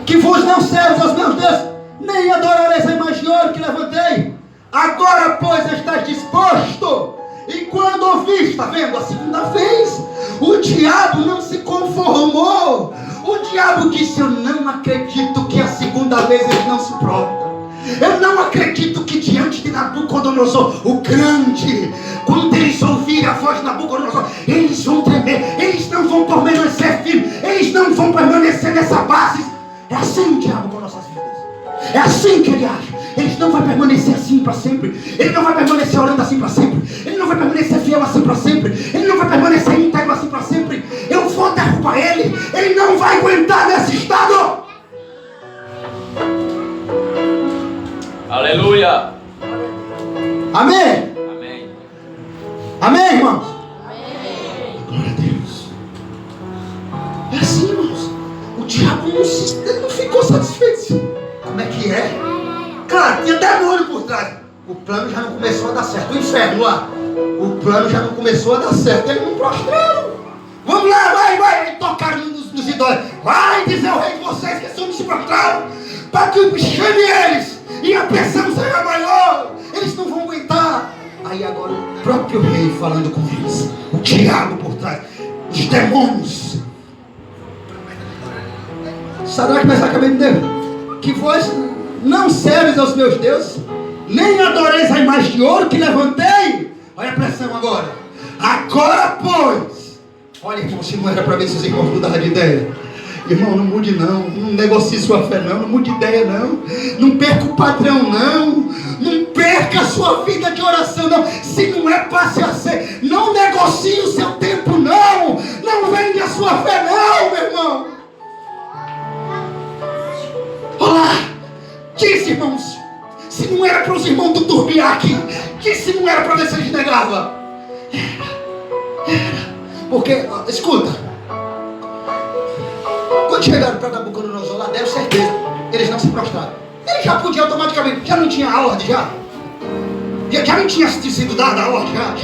Que vos não servos aos meus deuses, nem adorareis a imagem de ouro que levantei. Agora, pois, estás disposto. E quando ouviste, está vendo? A segunda vez, o diabo não se conformou. O diabo disse: eu não acredito que a segunda vez eles não se prostram. Eu não acredito que diante de Nabucodonosor, o grande, quando eles ouvirem a voz de Nabucodonosor, eles vão tremer, eles não vão permanecer firmes, eles não vão permanecer nessa base. É assim o diabo com nossas vidas. É assim que ele age. Ele não vai permanecer assim para sempre. Ele não vai permanecer orando assim para sempre. Ele não vai permanecer fiel assim para sempre. Ele não vai permanecer íntegro assim para sempre. Eu vou derrubar ele. Ele não vai aguentar nesse estado. Aleluia. Amém. Amém. Amém, irmãos. Amém. Glória a Deus. É assim, irmãos. O diabo não ficou satisfeito. Como é que é? Claro, tinha demônio por trás. O plano já não começou a dar certo. O inferno lá. O plano já não começou a dar certo. Eles não prostraram. Vamos lá, vai. Eles tocaram nos idólatras. Vai dizer ao rei de vocês que eles não se prostraram. Para que chame eles. E a pressão será maior. Eles não vão aguentar. Aí agora o próprio rei falando com eles. O diabo por trás. Os demônios. Sadraque, Mesaque e Abednego, que vós não serves aos meus deuses, nem adoreis a imagem de ouro que levantei. Olha a pressão agora. Agora, pois. Olha, irmão, se não era para ver se os irmãos mudaram de ideia. Irmão, não mude não. Não negocie sua fé não. Não mude ideia não. Não perca o padrão não. Não perca a sua vida de oração não. Se não é para ser, não negocie o seu tempo não. Não vende a sua fé não, meu irmão. Olá. Disse, irmãos. Se não era para os irmãos do turbiar aqui. Disse, não era para ver se eles negavam. Era. Porque, escuta. Quando chegaram para Nabucodonosor lá, deram certeza. Eles não se prostraram. Ele já podia automaticamente. Já não tinha a ordem já. Já não tinha sido dada a ordem já.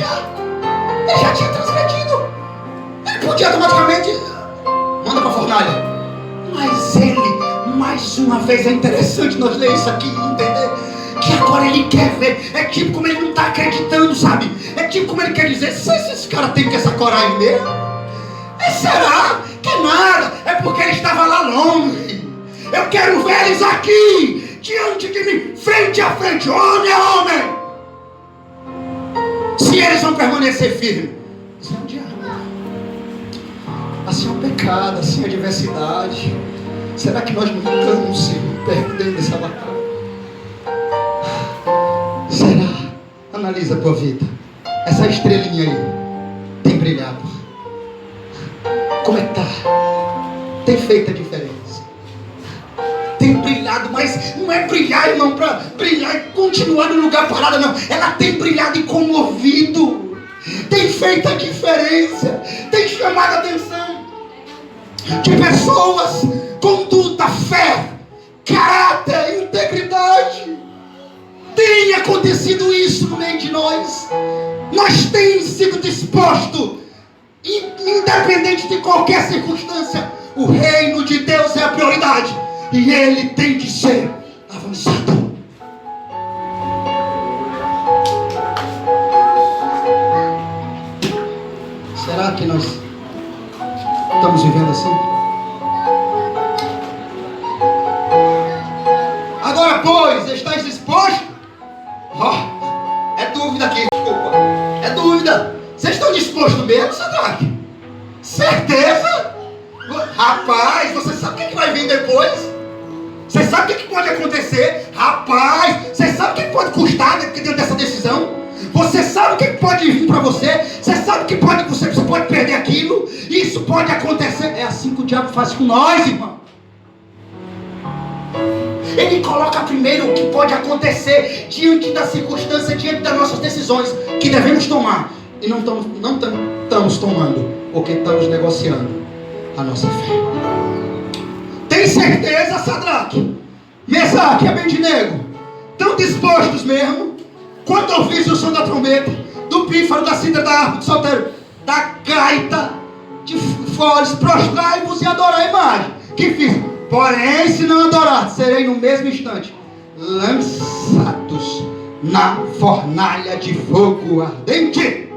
Ele já tinha transgredido. Ele podia automaticamente mandar manda para a fornalha. Mas ele, mais uma vez, é interessante nós ler isso aqui e entender que agora ele quer ver. É tipo como ele não está acreditando, sabe? É tipo como ele quer dizer: se esse cara tem que essa coragem mesmo? Será? Que nada, é porque ele estava lá longe. Eu quero ver eles aqui, diante de mim, frente a frente, homem a homem. Se eles vão permanecer firmes, isso é um diabo. Assim é o pecado, assim é a adversidade. Será que nós não estamos, Senhor, perdendo essa batalha? Será? Analisa a tua vida. Essa estrelinha aí tem brilhado? Como é que tá? Tem feito a diferença? Tem brilhado, mas não é brilhar, irmão, para brilhar e continuar no lugar parado, não. Ela tem brilhado e comovido. Tem feito a diferença. Tem chamado a atenção de pessoas, conduta, fé, caráter, integridade. Tem acontecido isso no meio de nós. Nós temos sido dispostos, independente de qualquer circunstância. O reino de Deus é a prioridade e ele tem que ser avançado. Será que nós estamos vivendo assim? Agora, pois, estáis dispostos? É dúvida aqui, desculpa. É dúvida. Vocês estão dispostos mesmo, Sadraque? Certeza? Rapaz, você sabe o que vai vir depois? Você sabe o que pode acontecer? Rapaz, você sabe o que pode custar dentro dessa decisão? Você sabe o que pode vir para você? Você sabe que você pode perder aquilo? Isso pode acontecer. É assim que o diabo faz com nós, irmão. Ele coloca primeiro o que pode acontecer diante da circunstância, diante das nossas decisões que devemos tomar. E não estamos tomando, porque estamos negociando a nossa fé. Tem certeza, Sadraque, Mesaque e Abednego estão dispostos mesmo? Quando ouvisse o som da trombeta, do pífaro, da cítara, da harpa, do saltério, da gaita, de foles, prostrai-vos e adorai a imagem que fiz. Porém, se não adorar, serei no mesmo instante lançados na fornalha de fogo ardente.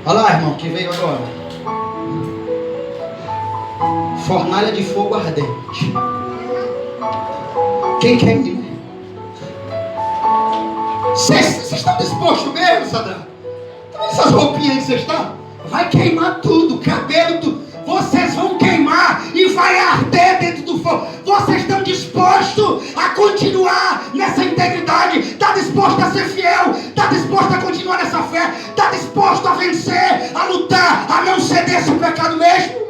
Olha lá, irmão, que veio agora. Fornalha de fogo ardente. Quem quer ir? Vocês estão dispostos mesmo, Sadraque? Essas roupinhas aí que vocês estão, vai queimar tudo, cabelo, tudo. Vocês vão queimar e vai arder dentro do fogo. Vocês estão dispostos a continuar nessa integridade? Está disposto a ser fiel? Está disposto a continuar nessa fé? Está disposto a vencer, a lutar, a não ceder esse pecado mesmo?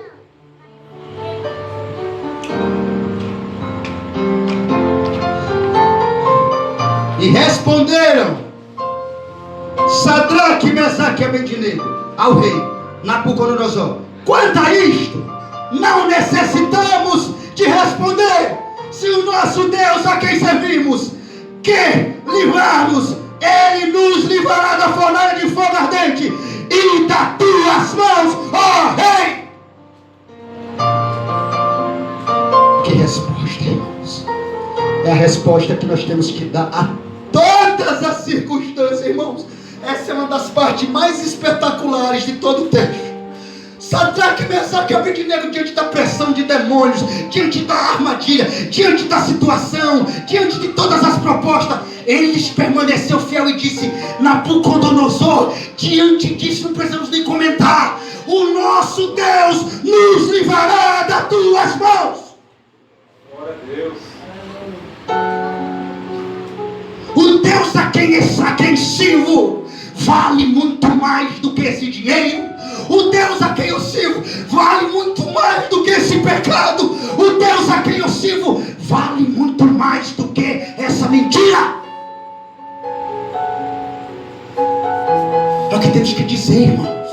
E responderam Sadraque, Mesaque e Abednego ao rei Nabucodonosor: quanto a isto, não necessitamos de responder. Se o nosso Deus a quem servimos quer livrar-nos, ele nos livrará da fornalha de fogo ardente e das tuas mãos, ó rei. Que resposta, irmãos? É a resposta que nós temos que dar a todas as circunstâncias, irmãos. Essa é uma das partes mais espetaculares de todo o texto. Sadraque, Mesaque e Abednego, diante da pressão de demônios, diante da armadilha, diante da situação, diante de todas as propostas, eles permaneceu fiel e disse: Nabucodonosor, diante disso não precisamos nem comentar. O nosso Deus nos livrará das tuas mãos. Glória a Deus. O Deus a quem sirvo vale muito mais do que esse dinheiro. O Deus a quem eu sirvo vale muito mais do que esse pecado. O Deus a quem eu sirvo vale muito mais do que essa mentira. É o que temos que dizer, irmãos.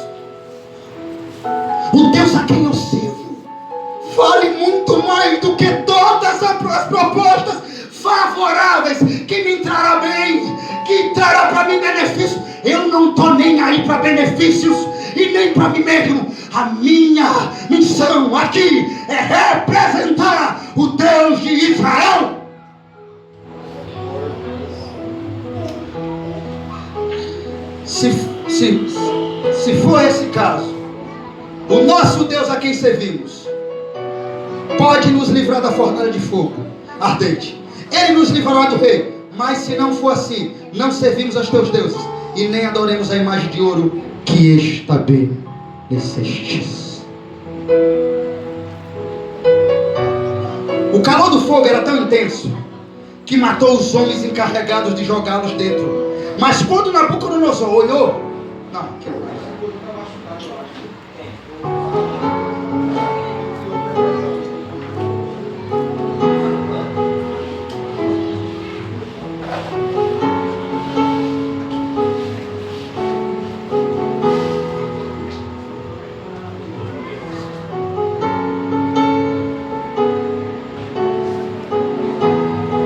O Deus a quem eu sirvo vale muito mais do que todas as propostas favoráveis que me trará Eu não estou nem aí para benefícios e nem para mim mesmo. A minha missão aqui é representar o Deus de Israel. Se for esse caso, o nosso Deus a quem servimos pode nos livrar da fornalha de fogo ardente. Ele nos livrará do rei. Mas se não for assim, não servimos aos teus deuses e nem adoremos a imagem de ouro que estabelecestes. O calor do fogo era tão intenso que matou os homens encarregados de jogá-los dentro. Mas quando Nabucodonosor olhou,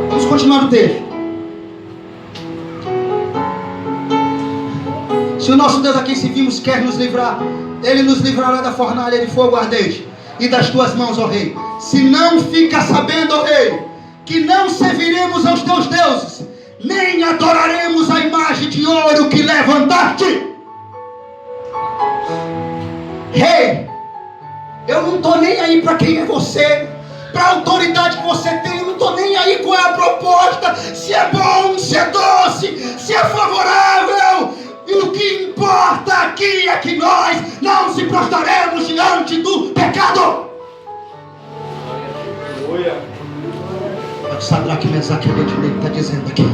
vamos continuar o texto. Se o nosso Deus a quem servimos quer nos livrar, Ele nos livrará da fornalha de fogo ardente e das tuas mãos, ó rei. Se não fica sabendo, ó rei, que não serviremos aos teus deuses, nem adoraremos a imagem de ouro que levantaste. Rei, eu não estou nem aí para quem é você, para a autoridade que você tem. Eu não estou nem aí qual é a proposta, se é bom, se é doce, se é favorável. E o que importa aqui é que nós não se prostraremos diante do pecado. Aleluia. O Sadraque, Mesaque e Abednego está dizendo aqui.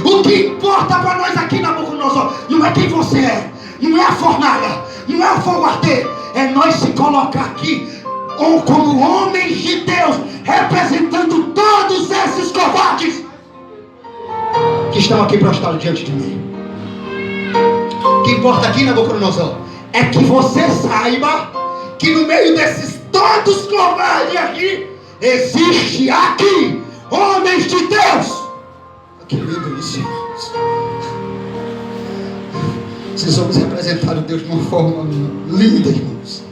O que importa para nós aqui, Nabucodonosor, não é quem você é, não é a fornalha, não é o fogo arder, é nós se colocar aqui ou como homens de Deus, representando todos esses covardes que estão aqui prostrados diante de mim. O que importa aqui, Nabucodonosor, é que você saiba que no meio desses todos covardes aqui, existe aqui homens de Deus. Que lindo isso, irmãos. Esses homens representaram Deus de uma forma linda, irmãos.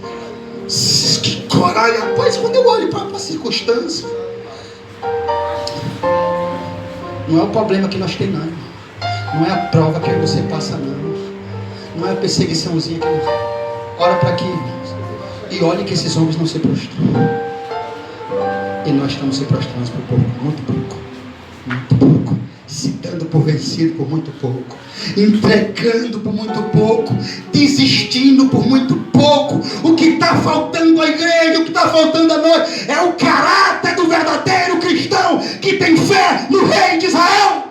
Que coragem, rapaz, quando eu olho para a circunstância, não é o problema que nós temos, não. Não é a prova que você passa, não. Não é a perseguiçãozinha que nós... Ora para aqui, irmãos. E olhe que esses homens não se prostram. E nós estamos se prostrando por pouco, muito pouco. Muito pouco. Se dando por vencido por muito pouco. Entregando por muito pouco. Desistindo por muito pouco. O que está faltando à igreja, o que está faltando a nós, é o caráter do verdadeiro cristão que tem fé no Rei de Israel.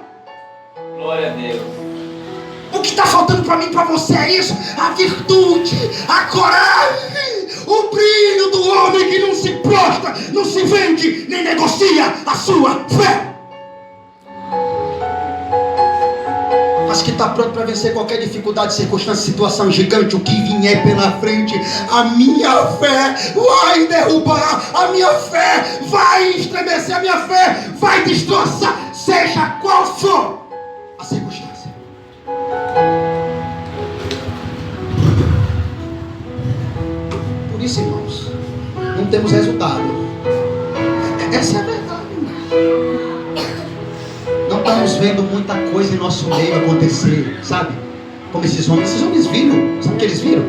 Glória a Deus. O que está faltando para mim e para você é isso: a virtude, a coragem, o brilho do homem que não se prostra, não se vende, nem negocia a sua fé, mas que está pronto para vencer qualquer dificuldade, circunstância, situação gigante, o que vier pela frente. A minha fé vai derrubar, a minha fé vai estremecer, a minha fé vai destroçar, seja qual for a circunstância. Por isso, irmãos, não temos resultado. Essa é a verdade, irmãos. Não estamos vendo muita coisa em nosso meio acontecer, sabe? Como esses homens viram. Sabe o que eles viram?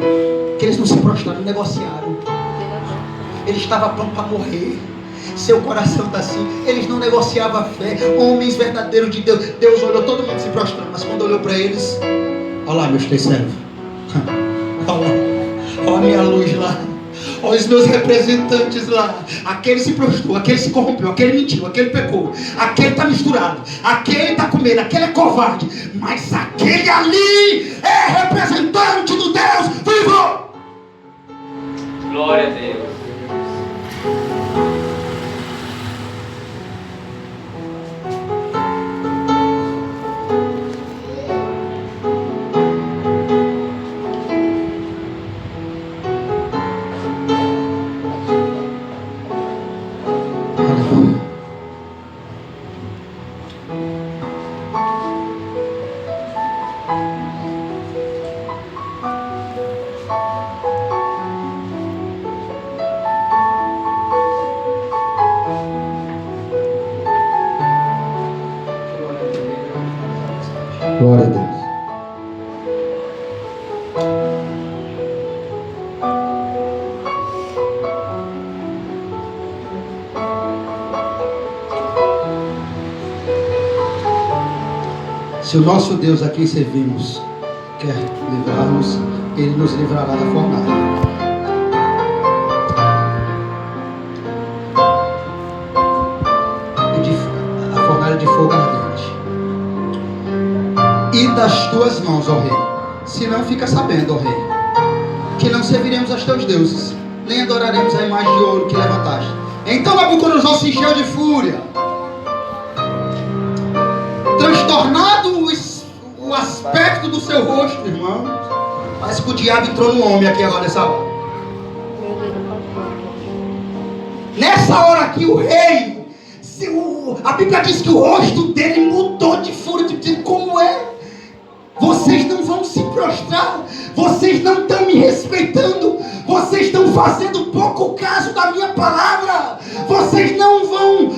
Que eles não se prostraram, negociaram. Ele estava pronto para morrer. Seu coração está assim. Eles não negociavam a fé. Homens verdadeiros de Deus. Deus olhou, todo mundo se prostrando, mas quando olhou para eles, olha lá, meus três servos. Olha lá, olha a minha luz lá, olha os meus representantes lá. Aquele se prostrou, aquele se corrompeu, aquele mentiu, aquele pecou, aquele está misturado, aquele está com medo, aquele é covarde, mas aquele ali é representante do Deus vivo. Glória a Deus. Se o nosso Deus a quem servimos quer livrar-nos, Ele nos livrará da fornalha. A fornalha de fogo ardente. E das tuas mãos, ó rei. Se não, fica sabendo, ó rei, que não serviremos aos teus deuses, nem adoraremos a imagem de ouro que levantaste. Então Nabucodonosor se encheu de fúria. Transtornado o aspecto do seu rosto, irmão. Parece que o diabo entrou no homem aqui agora nessa hora. Nessa hora aqui o rei, a Bíblia diz que o rosto dele mudou de fúria, dizendo: como é? Vocês não vão se prostrar, vocês não estão me respeitando, vocês estão fazendo pouco caso da minha palavra, vocês não vão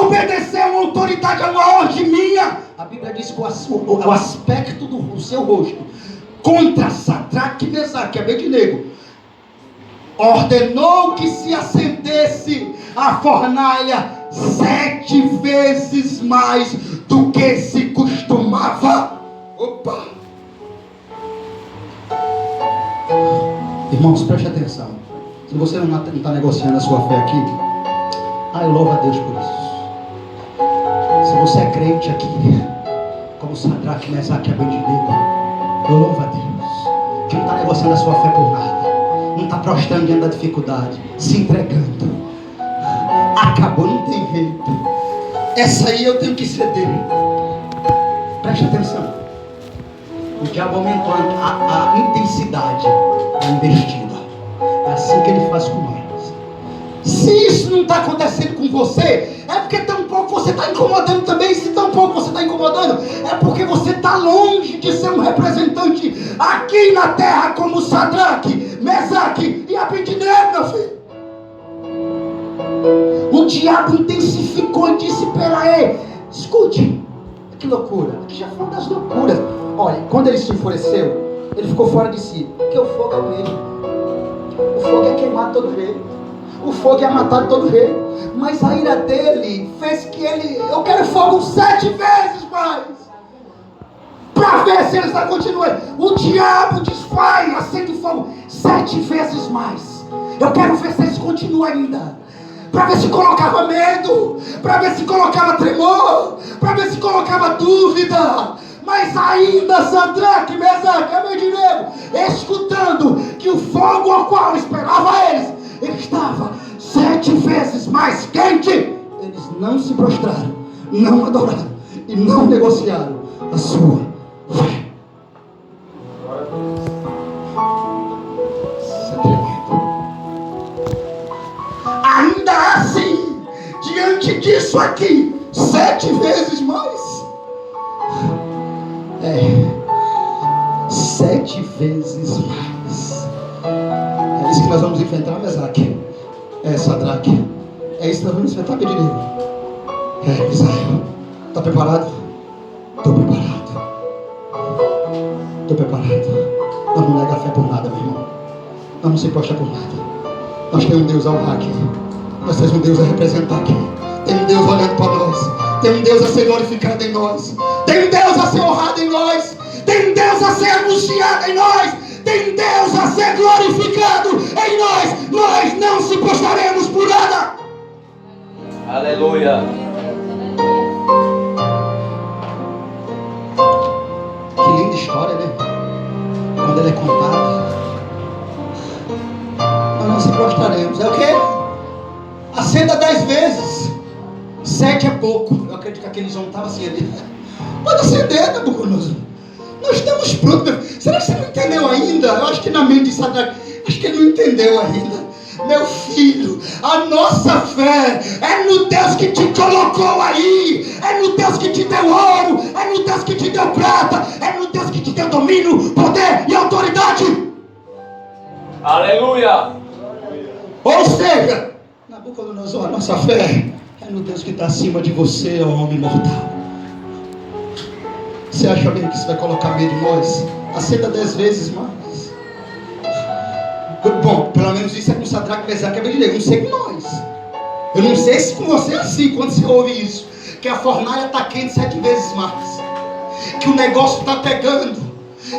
obedecer a uma autoridade, a uma ordem minha. A Bíblia diz que o aspecto do seu rosto contra Sadraque, Mesaque e Abednego ordenou que se acendesse a fornalha 7 vezes mais do que se costumava. Opa! Irmãos, preste atenção. Se você não está negociando a sua fé aqui, eu louvo a Deus por isso. Se você é crente aqui, como Sadraque, Mesaque e Abednego, eu louvo a Deus, que não está negociando a sua fé por nada, não está prostrando diante da dificuldade, se entregando. Acabou, não tem jeito. Essa aí eu tenho que ceder. Preste atenção. O diabo aumentou a intensidade da investida. É assim que ele faz com nós. Se isso não está acontecendo com você, é porque tão pouco você está incomodando também. Se tão pouco você está incomodando, é porque você está longe de ser um representante aqui na terra como Sadraque, Mesaque e Abednego, meu filho. O diabo intensificou e disse: peraí, escute, que loucura. Aqui já foi uma das loucuras. Olha, quando ele se enfureceu, ele ficou fora de si. Porque o fogo é o mesmo. O fogo é queimar todo rei. O fogo é matar todo rei. Mas a ira dele fez que eu quero fogo 7 vezes mais. Para ver se eles não continuam. O diabo desfaz, acende fogo 7 vezes mais. Eu quero ver se eles continuam ainda. Para ver se colocava medo, para ver se colocava tremor, para ver se colocava dúvida. Mas ainda Sadraque, Mesaque e Abednego, escutando que o fogo ao qual esperava eles, ele estava 7 vezes mais quente. Eles não se prostraram, não adoraram e não negociaram a sua fé. Isso é tremendo. Ainda assim, diante disso aqui, 7 vezes mais. 7 vezes mais. É isso que nós vamos enfrentar, Mesaque. Sadraque. É isso que nós vamos enfrentar, Abednego. Israel. Está preparado? Estou preparado. Estou preparado. Não vamos negar fé por nada, meu irmão. Não se prostra por nada. Nós temos um Deus a honrar aqui. Nós temos um Deus a representar aqui. Tem um Deus olhando para nós. Tem um Deus a ser glorificado em nós. Tem um Deus a ser honrado em nós. Tem um Deus a ser anunciado em nós. Tem um Deus a ser glorificado em nós. Nós não se prostraremos por nada. Aleluia. Que linda história, né? Quando ela é contada, nós não se prostraremos. É o quê? Acenda 10 vezes. 7 é pouco. Eu acredito que aqueles homens estavam assim ali. Pode acender, Nabucodonosor. Nós estamos prontos. Será que você não entendeu ainda? Eu acho que na mente de Sadraque, acho que ele não entendeu ainda. Meu filho, a nossa fé é no Deus que te colocou aí. É no Deus que te deu ouro. É no Deus que te deu prata. É no Deus que te deu domínio, poder e autoridade. Aleluia. Ou seja, Nabucodonosor, a nossa fé é no Deus que está acima de você, ó homem mortal. Você acha mesmo que isso vai colocar medo em nós? Acenda 10 vezes mais. Bom, pelo menos isso é com Sadraque, Mesaque e Abednego. Não sei com nós. Eu não sei se com você é assim, quando você ouve isso. Que a fornalha está quente 7 vezes mais. que o negócio está pegando,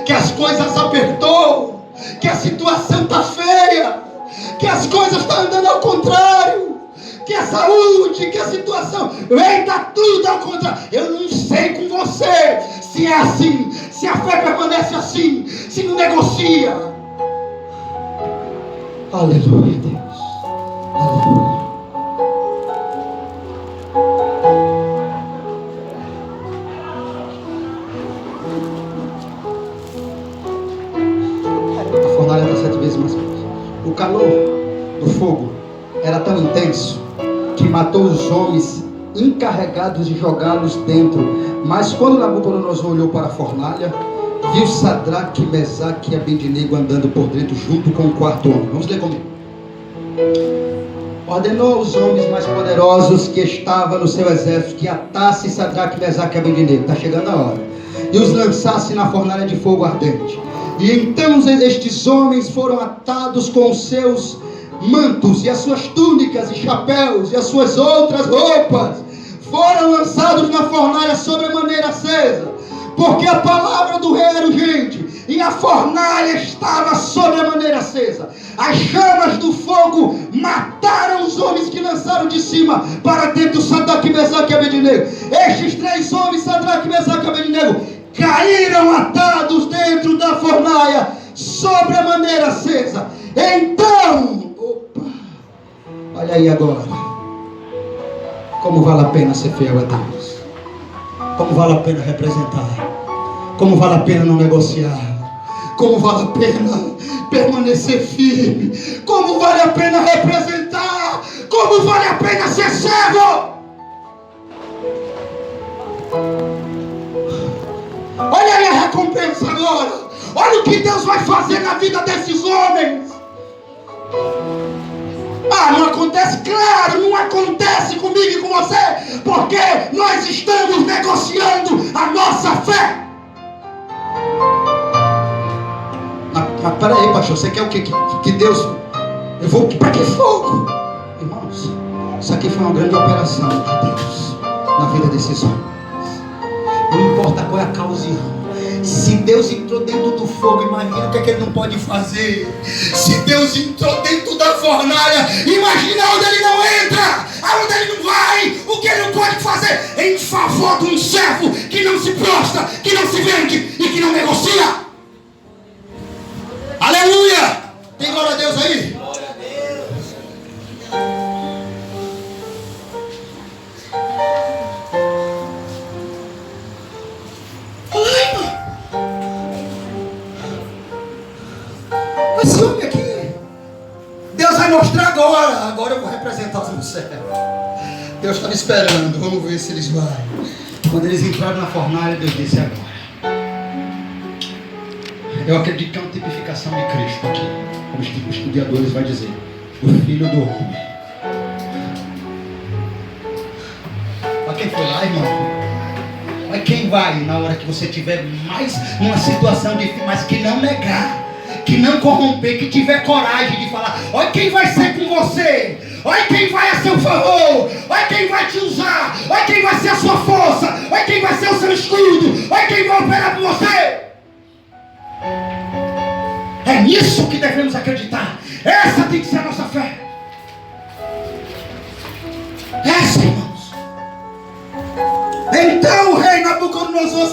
que as coisas apertou, que a situação está feia, que as coisas estão andando ao contrário, que a saúde, que a situação, está tudo ao contrário. Eu não sei com você se é assim, se a fé permanece assim, se não negocia. Aleluia, Deus. Aleluia. A fornalha está 7 vezes mais forte. O calor do fogo era tão intenso que matou os homens encarregados de jogá-los dentro. Mas quando Nabucodonosor olhou para a fornalha, viu Sadraque, Mesaque e Abednego andando por dentro junto com o quarto homem. Vamos ler comigo. Ordenou aos homens mais poderosos que estavam no seu exército que atassem Sadraque, Mesaque e Abednego. Está chegando a hora. E os lançassem na fornalha de fogo ardente. E então estes homens foram atados com os seus mantos e as suas túnicas e chapéus e as suas outras roupas foram lançados na fornalha sobremaneira acesa, porque a palavra do rei era urgente e a fornalha estava sobremaneira acesa. As chamas do fogo mataram os homens que lançaram de cima para dentro Sadraque, Mesaque e Abednego. Estes 3 homens, Sadraque, Mesaque e Abednego, caíram atados dentro da fornalha sobremaneira acesa. Então, olha aí agora, como vale a pena ser fiel a Deus, como vale a pena representar, como vale a pena não negociar, como vale a pena permanecer firme, como vale a pena representar, como vale a pena ser servo. Olha aí a recompensa agora, olha o que Deus vai fazer na vida desses homens. Não acontece? Claro, não acontece comigo e com você, porque nós estamos negociando a nossa fé. Mas peraí, pastor, você quer o quê? Que Deus... Eu vou para que fogo? Irmãos, isso aqui foi uma grande operação de Deus na vida desses homens. Não importa qual é a ocasião. Se Deus entrou dentro do fogo, imagina o que é que ele não pode fazer. Se Deus entrou dentro da fornalha, imagina onde ele não entra, aonde ele não vai, o que ele não pode fazer em favor de um servo que não se prostra, que não se vende e que não negocia. Aleluia! Tem glória a Deus aí? Glória a Deus. Esse homem aqui, Deus vai mostrar agora. Agora eu vou representar no céu. Deus estava esperando, vamos ver se eles vão. Quando eles entraram na fornalha, Deus disse agora. Eu acredito que é uma tipificação de Cristo aqui, como os estudiosos vão dizer, o Filho do Homem. Olha quem foi lá, irmão. Olha quem vai na hora que você tiver mais numa situação difícil, mas que não negar, que não corromper, que tiver coragem de falar. Olha quem vai ser com você. Olha quem vai a seu favor. Olha quem vai te usar. Olha quem vai ser a sua força. Olha quem vai ser o seu escudo. Olha quem vai operar por você. É nisso que devemos acreditar. Essa tem que ser a nossa fé. Essa, irmãos. Então o rei Nabucodonosor